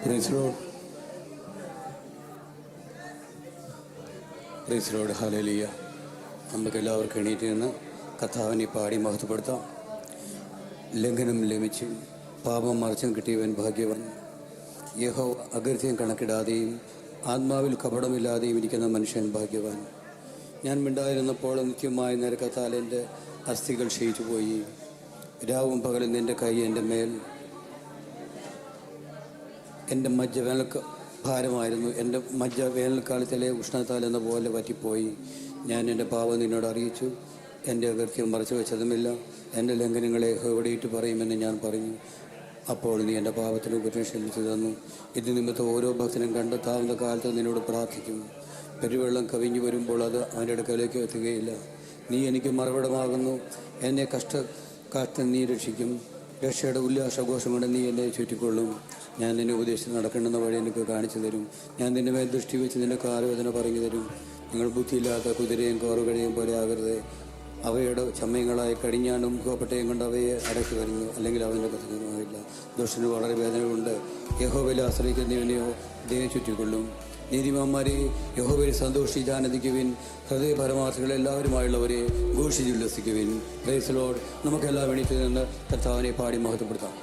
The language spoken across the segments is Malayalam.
Praise Lord. ഹല്ലേലൂയ. നമുക്കെല്ലാവർക്കും എണീറ്റ് നിന്ന് കർത്താവിനെ പാടി മഹത്വപ്പെടുത്താം. ലംഘനം ലഭിച്ച് പാപം മറിച്ചും കിട്ടിയവൻ ഭാഗ്യവൻ. യഹോവ അകൃത്യം കണക്കിടാതെയും ആത്മാവിൽ കപടമില്ലാതെയും ഇരിക്കുന്ന മനുഷ്യൻ ഭാഗ്യവാൻ. ഞാൻ മിണ്ടായിരുന്നപ്പോൾ നിത്യമായ നരകത്താൽ എൻ്റെ അസ്ഥികൾ ക്ഷയിച്ചു പോയി. രാവും പകലും നിൻ്റെ കൈ എൻ്റെ മേൽ, എൻ്റെ മജ്ജ ഭാരമായിരുന്നു. എൻ്റെ മജ്ജ വേനൽക്കാലത്തിലെ ഉഷ്ണത്താൽ എന്ന പോലെ പറ്റിപ്പോയി. ഞാൻ എൻ്റെ പാപം നിന്നോട് അറിയിച്ചു, എൻ്റെ അകൃത്യം മറച്ചു വെച്ചതുമില്ല. എൻ്റെ ലംഘനങ്ങളെ എവിടെയിട്ട് പറയുമെന്ന് ഞാൻ പറഞ്ഞു. അപ്പോൾ നീ എൻ്റെ പാപത്തിന് കുറ്റം ക്ഷമിച്ചു തന്നു. ഇത് നിമിത്തം ഓരോ ഭക്തനും കണ്ടെത്താവുന്ന കാലത്ത് നിന്നോട് പ്രാർത്ഥിക്കും. പെരുവെള്ളം കവിഞ്ഞു വരുമ്പോൾ അത് അവൻ്റെ അടുക്കലേക്ക് എത്തുകയില്ല. നീ എനിക്ക് മറുപടമാകുന്നു. എന്നെ കഷ്ടം നീ രക്ഷിക്കും. രക്ഷയുടെ ഉല്ലാസഘോഷം കൊണ്ട് നീ എന്നെ ചുറ്റിക്കൊള്ളും. ഞാൻ നിന്നെ ഉപദേശിച്ച് നടക്കേണ്ടുന്ന വഴി എനിക്ക് കാണിച്ചു തരും. ഞാൻ നിന്റെ മേൽ ദൃഷ്ടി വെച്ച് നിന്റെ കാലുവേദന പറഞ്ഞു തരും. നിങ്ങൾ ബുദ്ധിയില്ലാത്ത കുതിരയും കോറുകഴയും പോലെ ആകരുത്. അവയുടെ ചമയങ്ങളായി കടിഞ്ഞാണ്ടും കോപ്പട്ടയും കൊണ്ട് അവയെ അടക്കി വരുന്നു, അല്ലെങ്കിൽ അവൻ്റെ കഥനമായില്ല. ദുഷ്ടന് വളരെ വേദനയുണ്ട്. യഹോവയിൽ ആശ്രയിക്കുന്നവനെയോ ദൈവം ചുറ്റിക്കൊള്ളും. നീതിമാന്മാരെ യഹോവയിൽ സന്തോഷിച്ച് ആനന്ദിക്കുവിൻ. ഹൃദയ പരമാർത്ഥങ്ങൾ എല്ലാവരുമായുള്ളവരെ ഘോഷിച്ചുല്ലസിക്കുവിൻ. Praise Lord. നമുക്കെല്ലാം എണീറ്റ് നിന്ന് കർത്താവിനെ പാടി മഹത്വപ്പെടുത്താം.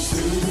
Study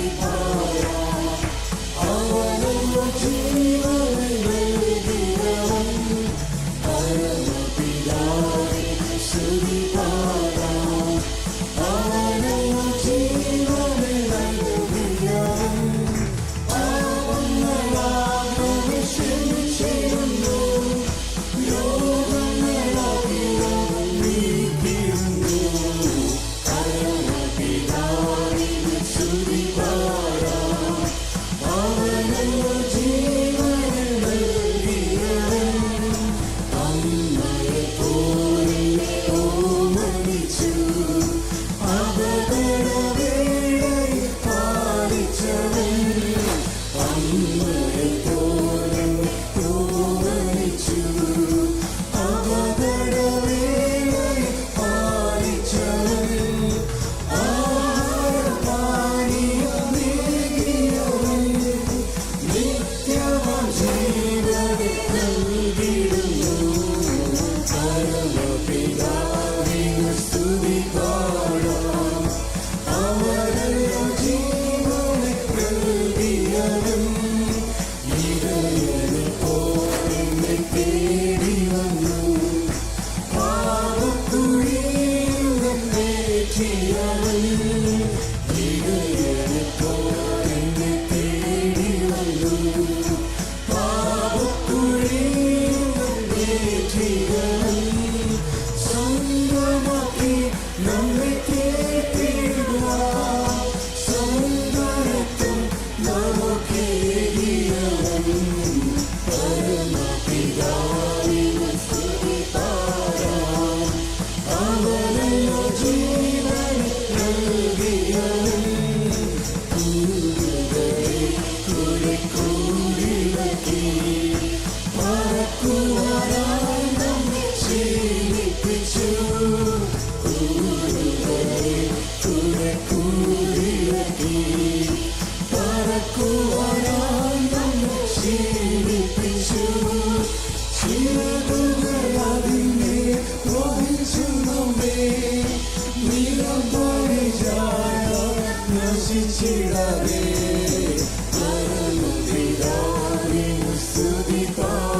para,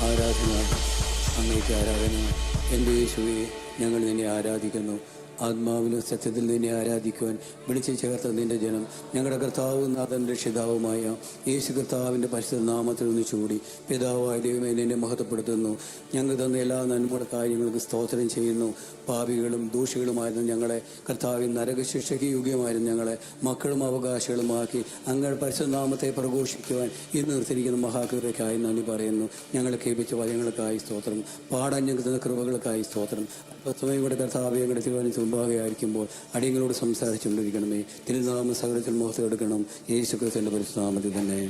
ആരാധന, അങ്ങേക്ക് ആരാധന. എൻ്റെ യേശുവേ, ഞങ്ങൾ നിന്നെ ആരാധിക്കുന്നു. ആത്മാവിലും സത്യത്തിൽ നിന്നെ ആരാധിക്കുവാൻ വിളിച്ചു ചേർത്ത നിന്റെ ജനം ഞങ്ങളുടെ കർത്താവും നാഥൻ രക്ഷിതാവുമായ യേശു കർത്താവിൻ്റെ പരിശുദ്ധ നാമത്തിൽ നിന്ന് ചൂടി പിതാവായ ദൈവമേ നിന്നെ മഹത്വപ്പെടുത്തുന്നു. ഞങ്ങൾ തന്ന എല്ലാ നന്മയുടെ കാര്യങ്ങൾക്ക് സ്തോത്രം ചെയ്യുന്നു. പാപികളും ദൂഷികളുമായിരുന്നു ഞങ്ങളെ കർത്താവിൻ നരകശിക്ഷയ്ക്ക് യോഗ്യമായിരുന്നു ഞങ്ങളെ മക്കളും അവകാശികളുമാക്കി അങ്ങയുടെ പരിശുദ്ധ നാമത്തെ പ്രഘോഷിക്കുവാൻ ഇന്ന് നിർത്തിയിരിക്കുന്ന മഹാകൃപയ്ക്കായി നന്ദി പറയുന്നു. ഞങ്ങളെ കേൾപ്പിച്ച വചനങ്ങൾക്കായി സ്തോത്രം, പാടാൻ ഞങ്ങൾക്ക് തന്ന കൃപകൾക്കായി സ്തോത്രം. സ്വയം കൂടെ കർത്താവെ ഞങ്ങളുടെ തിരുവനന്തപുരത്ത് മുമ്പാകെയായിരിക്കുമ്പോൾ അടിയങ്ങളോട് സംസാരിച്ചുകൊണ്ടിരിക്കണമേ. തിരുനാമ സകലത്തിൽ മുഖത്ത് എടുക്കണം. യേശു ക്രിസ്തുവിന്റെ പരിശുദ്ധ നാമത്തിൽ തന്നെ.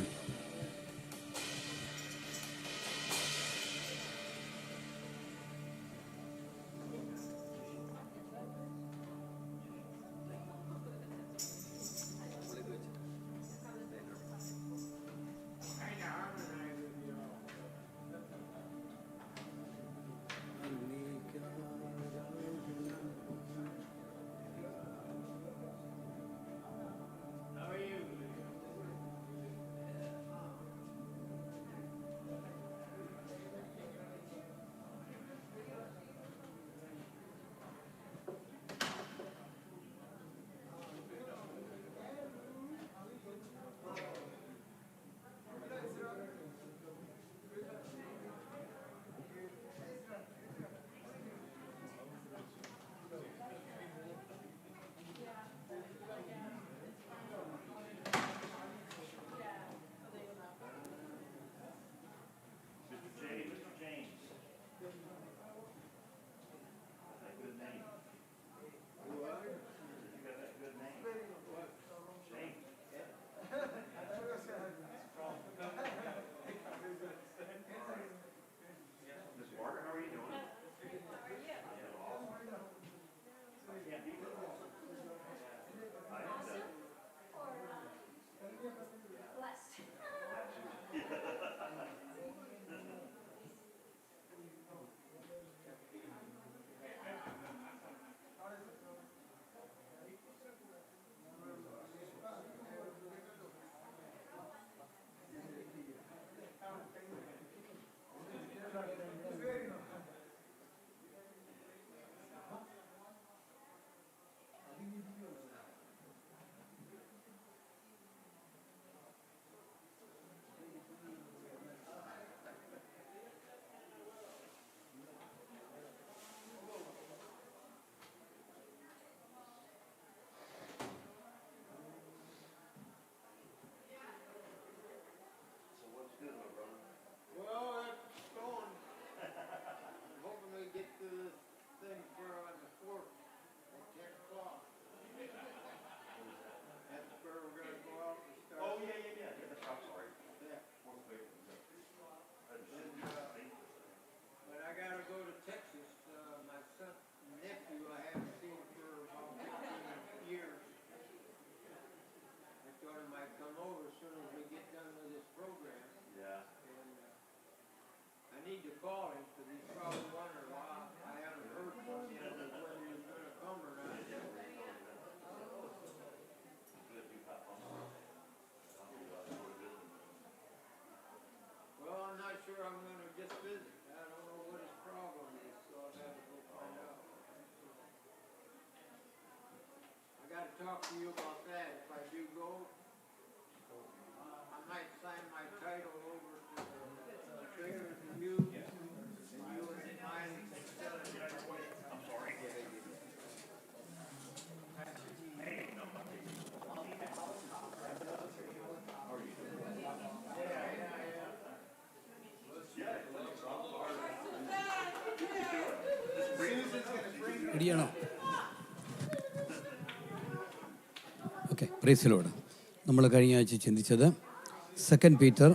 Talk to you about that. If I do go, I might sign my title over to the trailer to you, and you and mine can sell it right away. I'm sorry. റെഡിയാണോ? Okay, praise the Lord. നമ്മൾ കഴിഞ്ഞ ആഴ്ച ചിന്തിച്ചത് 2 പീറ്റർ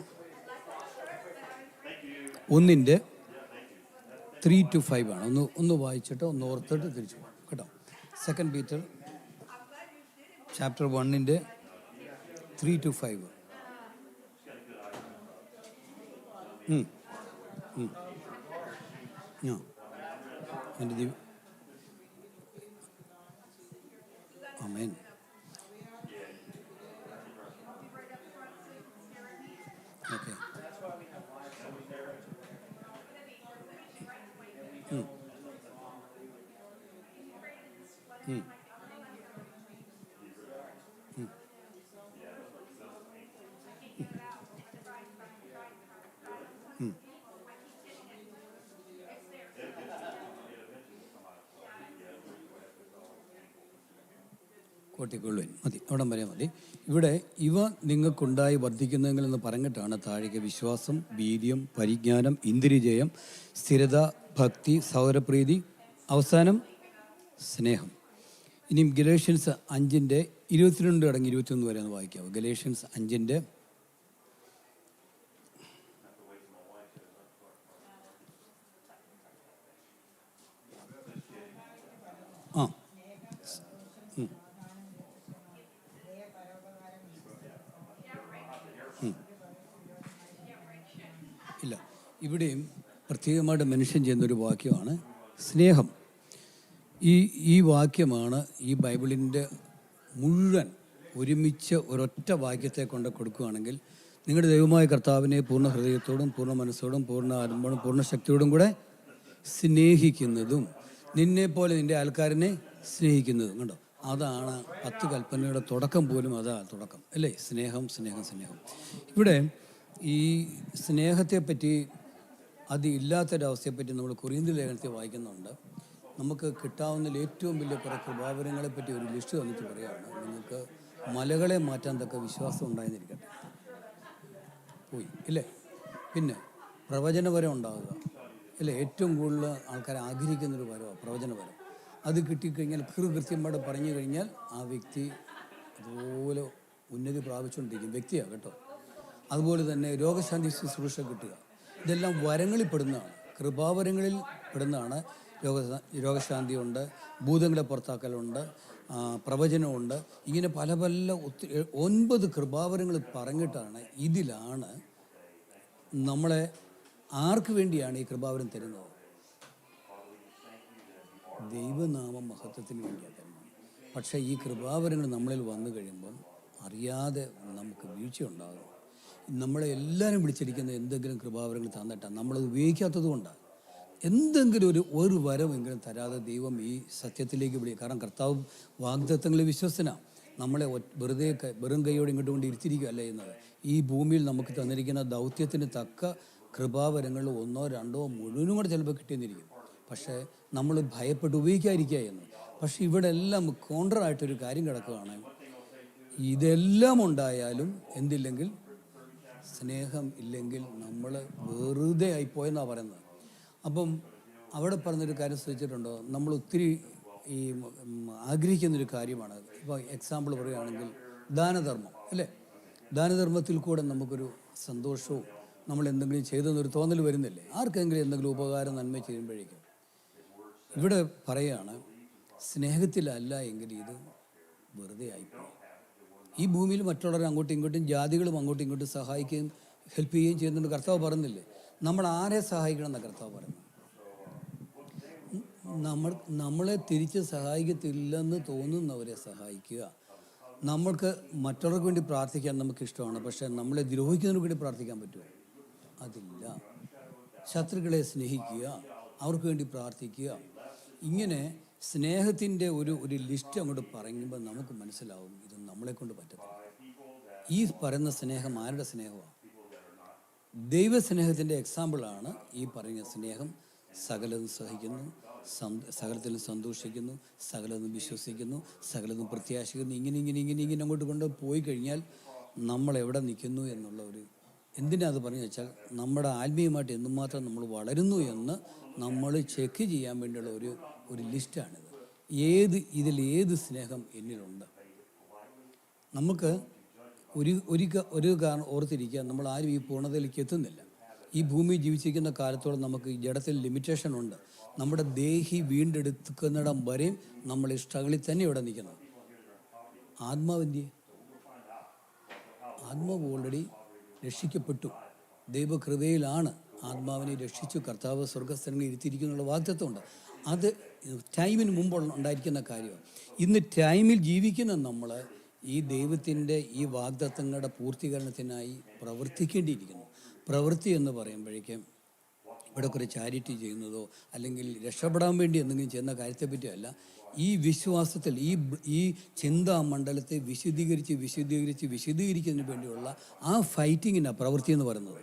1:3-5 ആണ്. ഒന്ന് വായിച്ചിട്ട് ഒന്ന് ഓർത്തിട്ട് തിരിച്ചു പോകാം കേട്ടോ. 2 പീറ്റർ ചാപ്റ്റർ 1:3-5. എൻ്റെ ദിവ ആമേൻ. ഓക്കെ, കൂട്ടിക്കൊള്ളുവിൻ മതി, അവിടം വരെ മതി. ഇവിടെ ഇവ നിങ്ങൾക്കുണ്ടായി വർദ്ധിക്കുന്നെങ്കിലെന്ന് പറഞ്ഞിട്ടാണ് താഴേക്ക് വിശ്വാസം, വീര്യം, പരിജ്ഞാനം, ഇന്ദ്രിയജയം, സ്ഥിരത, ഭക്തി, സൗരപ്രീതി, അവസാനം സ്നേഹം. ഇനിയും ഗലേഷ്യൻസ് 5:22 അടങ്ങി 21 വരെ ഒന്ന് വായിക്കാവോ? ഗലേഷ്യൻസ് 5 ആ ഇല്ല, ഇവിടെയും പ്രത്യേകമായിട്ട് മെൻഷൻ ചെയ്യുന്നൊരു വാക്യമാണ് സ്നേഹം. ഈ വാക്യമാണ് ഈ ബൈബിളിൻ്റെ മുഴുവൻ ഒരുമിച്ച് ഒരൊറ്റ വാക്യത്തെ കൊണ്ട് കൊടുക്കുകയാണെങ്കിൽ നിങ്ങളുടെ ദൈവമായ കർത്താവിനെ പൂർണ്ണ ഹൃദയത്തോടും പൂർണ്ണ മനസ്സോടും പൂർണ്ണ ആത്മാവോടും പൂർണ്ണ ശക്തിയോടും കൂടെ സ്നേഹിക്കുന്നതും നിന്നെപ്പോലെ നിൻ്റെ ആൾക്കാരനെ സ്നേഹിക്കുന്നതും. കണ്ടോ, അതാണ് 10 കൽപ്പനയുടെ തുടക്കം പോലും, അതാ തുടക്കം അല്ലേ? സ്നേഹം, സ്നേഹം, സ്നേഹം. ഇവിടെ ഈ സ്നേഹത്തെപ്പറ്റി, അത് ഇല്ലാത്തൊരവസ്ഥയെപ്പറ്റി നമ്മൾ കൊരിന്ത്യർ ലേഖനത്തിൽ വായിക്കുന്നുണ്ട്. നമുക്ക് കിട്ടാവുന്നതിൽ ഏറ്റവും വലിയ കുറേ കൃപാവരങ്ങളെപ്പറ്റി ഒരു ലിസ്റ്റ് തന്നിട്ട് പറയുകയാണ്, നിങ്ങൾക്ക് മലകളെ മാറ്റാൻ തക്ക വിശ്വാസം ഉണ്ടായിരുന്നിരിക്കട്ടെ. പോയി ഇല്ലേ? പിന്നെ പ്രവചനപരം ഉണ്ടാകുക അല്ലേ? ഏറ്റവും കൂടുതൽ ആൾക്കാർ ആഗ്രഹിക്കുന്നൊരു വരമാണ് പ്രവചനപരം. അത് കിട്ടിക്കഴിഞ്ഞാൽ കൃത്യമായിട്ട് പറഞ്ഞു കഴിഞ്ഞാൽ ആ വ്യക്തി അതുപോലെ ഉന്നതി പ്രാപിച്ചുകൊണ്ടിരിക്കും വ്യക്തിയാണ് കേട്ടോ. അതുപോലെ തന്നെ രോഗശാന്തി ശുശ്രൂഷ കിട്ടുക, ഇതെല്ലാം വരങ്ങളിൽ പെടുന്നതാണ്, കൃപാവരങ്ങളിൽ പെടുന്നതാണ്. രോഗശാന്തിയുണ്ട്, ഭൂതങ്ങളെ പുറത്താക്കലുണ്ട്, പ്രവചനമുണ്ട്. ഇങ്ങനെ പല 9 കൃപാവരങ്ങൾ പറഞ്ഞിട്ടാണ്, ഇതിലാണ് നമ്മളെ ആർക്ക് വേണ്ടിയാണ് ഈ കൃപാവരം തരുന്നത്? ദൈവനാമ മഹത്വത്തിന് വേണ്ടിയാണ് തരുന്നത്. പക്ഷേ ഈ കൃപാവരങ്ങൾ നമ്മളിൽ വന്നു കഴിയുമ്പം അറിയാതെ നമുക്ക് വീഴ്ചയുണ്ടാകും. നമ്മളെ എല്ലാവരും വിളിച്ചിരിക്കുന്ന എന്തെങ്കിലും കൃപാവരങ്ങൾ തന്നിട്ടാണ്, നമ്മളത് ഉപയോഗിക്കാത്തത് കൊണ്ടാണ്. എന്തെങ്കിലും ഒരു വരമെങ്കിലും തരാതെ ദൈവം ഈ സത്യത്തിലേക്ക് വിളിക്കുക. കാരണം കർത്താവ് വാഗ്ദത്തങ്ങളിൽ വിശ്വസ്തനാണ്. നമ്മളെ വെറും കൈയോടെ ഇങ്ങോട്ട് കൊണ്ട് ഇരുത്തിരിക്കുകയല്ല ചെയ്യുന്നത്. ഈ ഭൂമിയിൽ നമുക്ക് തന്നിരിക്കുന്ന ദൗത്യത്തിന് തക്ക കൃപാവരങ്ങൾ 1, 2 മുഴുവനും കൂടെ ചിലപ്പോൾ കിട്ടിയെന്നിരിക്കും. പക്ഷേ നമ്മൾ ഭയപ്പെട്ട് ഉപയോഗിക്കാതിരിക്കുക എന്ന്. പക്ഷേ ഇവിടെ എല്ലാം കോൺട്രായിട്ടൊരു കാര്യം കിടക്കുകയാണ്. ഇതെല്ലാം ഉണ്ടായാലും എന്തില്ലെങ്കിൽ, സ്നേഹം ഇല്ലെങ്കിൽ നമ്മൾ വെറുതെ ആയിപ്പോയെന്നാണ് പറയുന്നത്. അപ്പം അവിടെ പറഞ്ഞൊരു കാര്യം ശ്രദ്ധിച്ചിട്ടുണ്ടോ? നമ്മൾ ഒത്തിരി ഈ ആഗ്രഹിക്കുന്നൊരു കാര്യമാണ്. ഇപ്പോൾ എക്സാമ്പിൾ പറയുകയാണെങ്കിൽ ദാനധർമ്മം അല്ലേ? ദാനധർമ്മത്തിൽ കൂടെ നമുക്കൊരു സന്തോഷവും നമ്മൾ എന്തെങ്കിലും ചെയ്തെന്നൊരു തോന്നൽ വരുന്നില്ലേ? ആർക്കെങ്കിലും എന്തെങ്കിലും ഉപകാരം നന്മ ചെയ്യുമ്പോഴേക്കും. ഇവിടെ പറയുകയാണ്, സ്നേഹത്തിലല്ല എങ്കിൽ ഇത് വെറുതെ ആയിപ്പോയി. ഈ ഭൂമിയിൽ മറ്റുള്ളവരെ അങ്ങോട്ടും ഇങ്ങോട്ടും, ജാതികളും അങ്ങോട്ടും ഇങ്ങോട്ടും സഹായിക്കുകയും ഹെൽപ്പ് ചെയ്യുകയും ചെയ്യുന്നുണ്ട്. കർത്താവ് പറയുന്നില്ലേ, നമ്മൾ ആരെ സഹായിക്കണം എന്നാണ് കർത്താവ് പറയുന്നത്. നമ്മളെ തിരിച്ച് സഹായിക്കത്തില്ലെന്ന് തോന്നുന്നവരെ സഹായിക്കുക. നമ്മൾക്ക് മറ്റുള്ളവർക്ക് വേണ്ടി പ്രാർത്ഥിക്കാൻ നമുക്ക് ഇഷ്ടമാണ്. പക്ഷേ നമ്മളെ ദ്രോഹിക്കുന്നവർക്ക് വേണ്ടി പ്രാർത്ഥിക്കാൻ പറ്റുമോ? അതില്ല. ശത്രുക്കളെ സ്നേഹിക്കുക, അവർക്ക് വേണ്ടി പ്രാർത്ഥിക്കുക. ഇങ്ങനെ സ്നേഹത്തിൻ്റെ ഒരു ലിസ്റ്റ് അങ്ങോട്ട് പറയുമ്പോൾ നമുക്ക് മനസ്സിലാവും ഇത് നമ്മളെ കൊണ്ട് പറ്റത്തില്ല. ഈ പറയുന്ന സ്നേഹം ആരുടെ സ്നേഹമാണ്? ദൈവസ്നേഹത്തിൻ്റെ എക്സാമ്പിളാണ് ഈ പറയുന്ന സ്നേഹം. സകലതും സഹിക്കുന്നു, സകലത്തിലും സന്തോഷിക്കുന്നു, സകലതും വിശ്വസിക്കുന്നു, സകലതും പ്രത്യാശിക്കുന്നു. ഇങ്ങനെ അങ്ങോട്ട് കൊണ്ട് പോയി കഴിഞ്ഞാൽ നമ്മൾ എവിടെ നിൽക്കുന്നു എന്നുള്ള എന്തിനാ അത് പറഞ്ഞു വെച്ചാൽ, നമ്മുടെ ആത്മീയമായിട്ട് എന്തുമാത്രം നമ്മൾ വളരുന്നു എന്ന് നമ്മൾ ചെക്ക് ചെയ്യാൻ വേണ്ടിയുള്ള ഒരു ലിസ്റ്റാണിത്. ഇതിലേത് സ്നേഹം എന്നിലുണ്ട്? നമുക്ക് ഒരു കാരണം ഓർത്തിരിക്കുക, നമ്മൾ ആരും ഈ പൂർണ്ണതയിലേക്ക് എത്തുന്നില്ല. ഈ ഭൂമി ജീവിച്ചിരിക്കുന്ന കാലത്തോളം നമുക്ക് ഈ ജഡത്തിൽ ലിമിറ്റേഷൻ ഉണ്ട്. നമ്മുടെ ദേഹി വീണ്ടെടുക്കുന്നിടം വരെയും നമ്മൾ ഈ സ്ട്രഗിളിൽ തന്നെ ഇവിടെ നിൽക്കുന്നത്. ആത്മാവ് ഓൾറെഡി രക്ഷിക്കപ്പെട്ടു. ദൈവകൃപയിലാണ് ആത്മാവിനെ രക്ഷിച്ചു കർത്താവ് സ്വർഗസ്ഥലങ്ങളിൽ ഇരുത്തിയിരിക്കുന്നുള്ള വാഗ്ദത്തമുണ്ട്. അത് ടൈമിന് മുമ്പ് ഉണ്ടായിരിക്കുന്ന കാര്യമാണ്. ഇന്ന് ടൈമിൽ ജീവിക്കുന്ന നമ്മൾ ഈ ദൈവത്തിൻ്റെ ഈ വാഗ്ദത്തങ്ങളുടെ പൂർത്തീകരണത്തിനായി പ്രവർത്തിക്കേണ്ടിയിരിക്കുന്നു. പ്രവൃത്തി എന്ന് പറയുമ്പോഴേക്കും ഇവിടെ കുറേ ചാരിറ്റി ചെയ്യുന്നതോ അല്ലെങ്കിൽ രക്ഷപ്പെടാൻ വേണ്ടി എന്തെങ്കിലും ചെയ്യുന്ന കാര്യത്തെപ്പറ്റിയല്ല. ഈ വിശ്വാസത്തിൽ ഈ ചിന്താമണ്ഡലത്തെ വിശദീകരിക്കുന്നതിന് വേണ്ടിയുള്ള ആ ഫൈറ്റിങ്ങിനാണ് പ്രവൃത്തി എന്ന് പറയുന്നത്.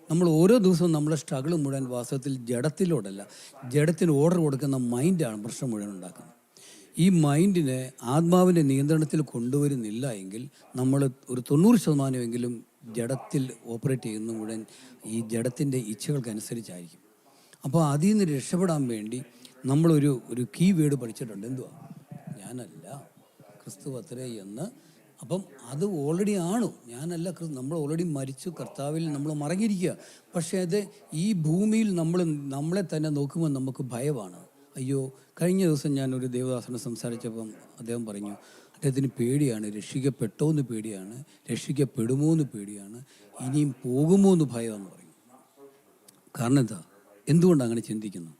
നമ്മൾ ഓരോ ദിവസവും നമ്മളെ സ്ട്രഗിൾ മുഴുവൻ വാസ്തവത്തിൽ ജഡത്തിലോടല്ല, ജഡത്തിന് ഓർഡർ കൊടുക്കുന്ന മൈൻഡാണ് പ്രശ്നം മുഴുവൻ ഉണ്ടാക്കുന്നത്. ഈ മൈൻഡിനെ ആത്മാവിൻ്റെ നിയന്ത്രണത്തിൽ കൊണ്ടുവരുന്നില്ല എങ്കിൽ നമ്മൾ ഒരു 90% ജഡത്തിൽ ഓപ്പറേറ്റ് ചെയ്യുന്ന മുഴുവൻ ഈ ജഡത്തിൻ്റെ ഇച്ഛകൾക്കനുസരിച്ചായിരിക്കും. അപ്പോൾ അതിൽ നിന്ന് രക്ഷപ്പെടാൻ വേണ്ടി നമ്മളൊരു കീ വേർഡ് പഠിച്ചിട്ടുണ്ട്. എന്തുവാ? ഞാനല്ല ക്രിസ്തു അത്രേ എന്ന്. അപ്പം അത് ഓൾറെഡി ആണ്. ഞാനല്ല നമ്മൾ ഓൾറെഡി മരിച്ചു, കർത്താവിൽ നമ്മൾ മറങ്ങിയിരിക്കുക. പക്ഷേ അത് ഈ ഭൂമിയിൽ നമ്മളെ തന്നെ നോക്കുമ്പോൾ നമുക്ക് ഭയമാണ്. അയ്യോ, കഴിഞ്ഞ ദിവസം ഞാനൊരു ദേവദാസനെ സംസാരിച്ചപ്പം അദ്ദേഹം പറഞ്ഞു, അദ്ദേഹത്തിന് പേടിയാണ്, രക്ഷിക്കപ്പെട്ടോ എന്ന് പേടിയാണ്, രക്ഷിക്കപ്പെടുമോ എന്ന് പേടിയാണ്, ഇനിയും പോകുമോ എന്ന് ഭയമെന്ന് പറയും. കാരണം എന്തുകൊണ്ടാണ് അങ്ങനെ ചിന്തിക്കുന്നത്?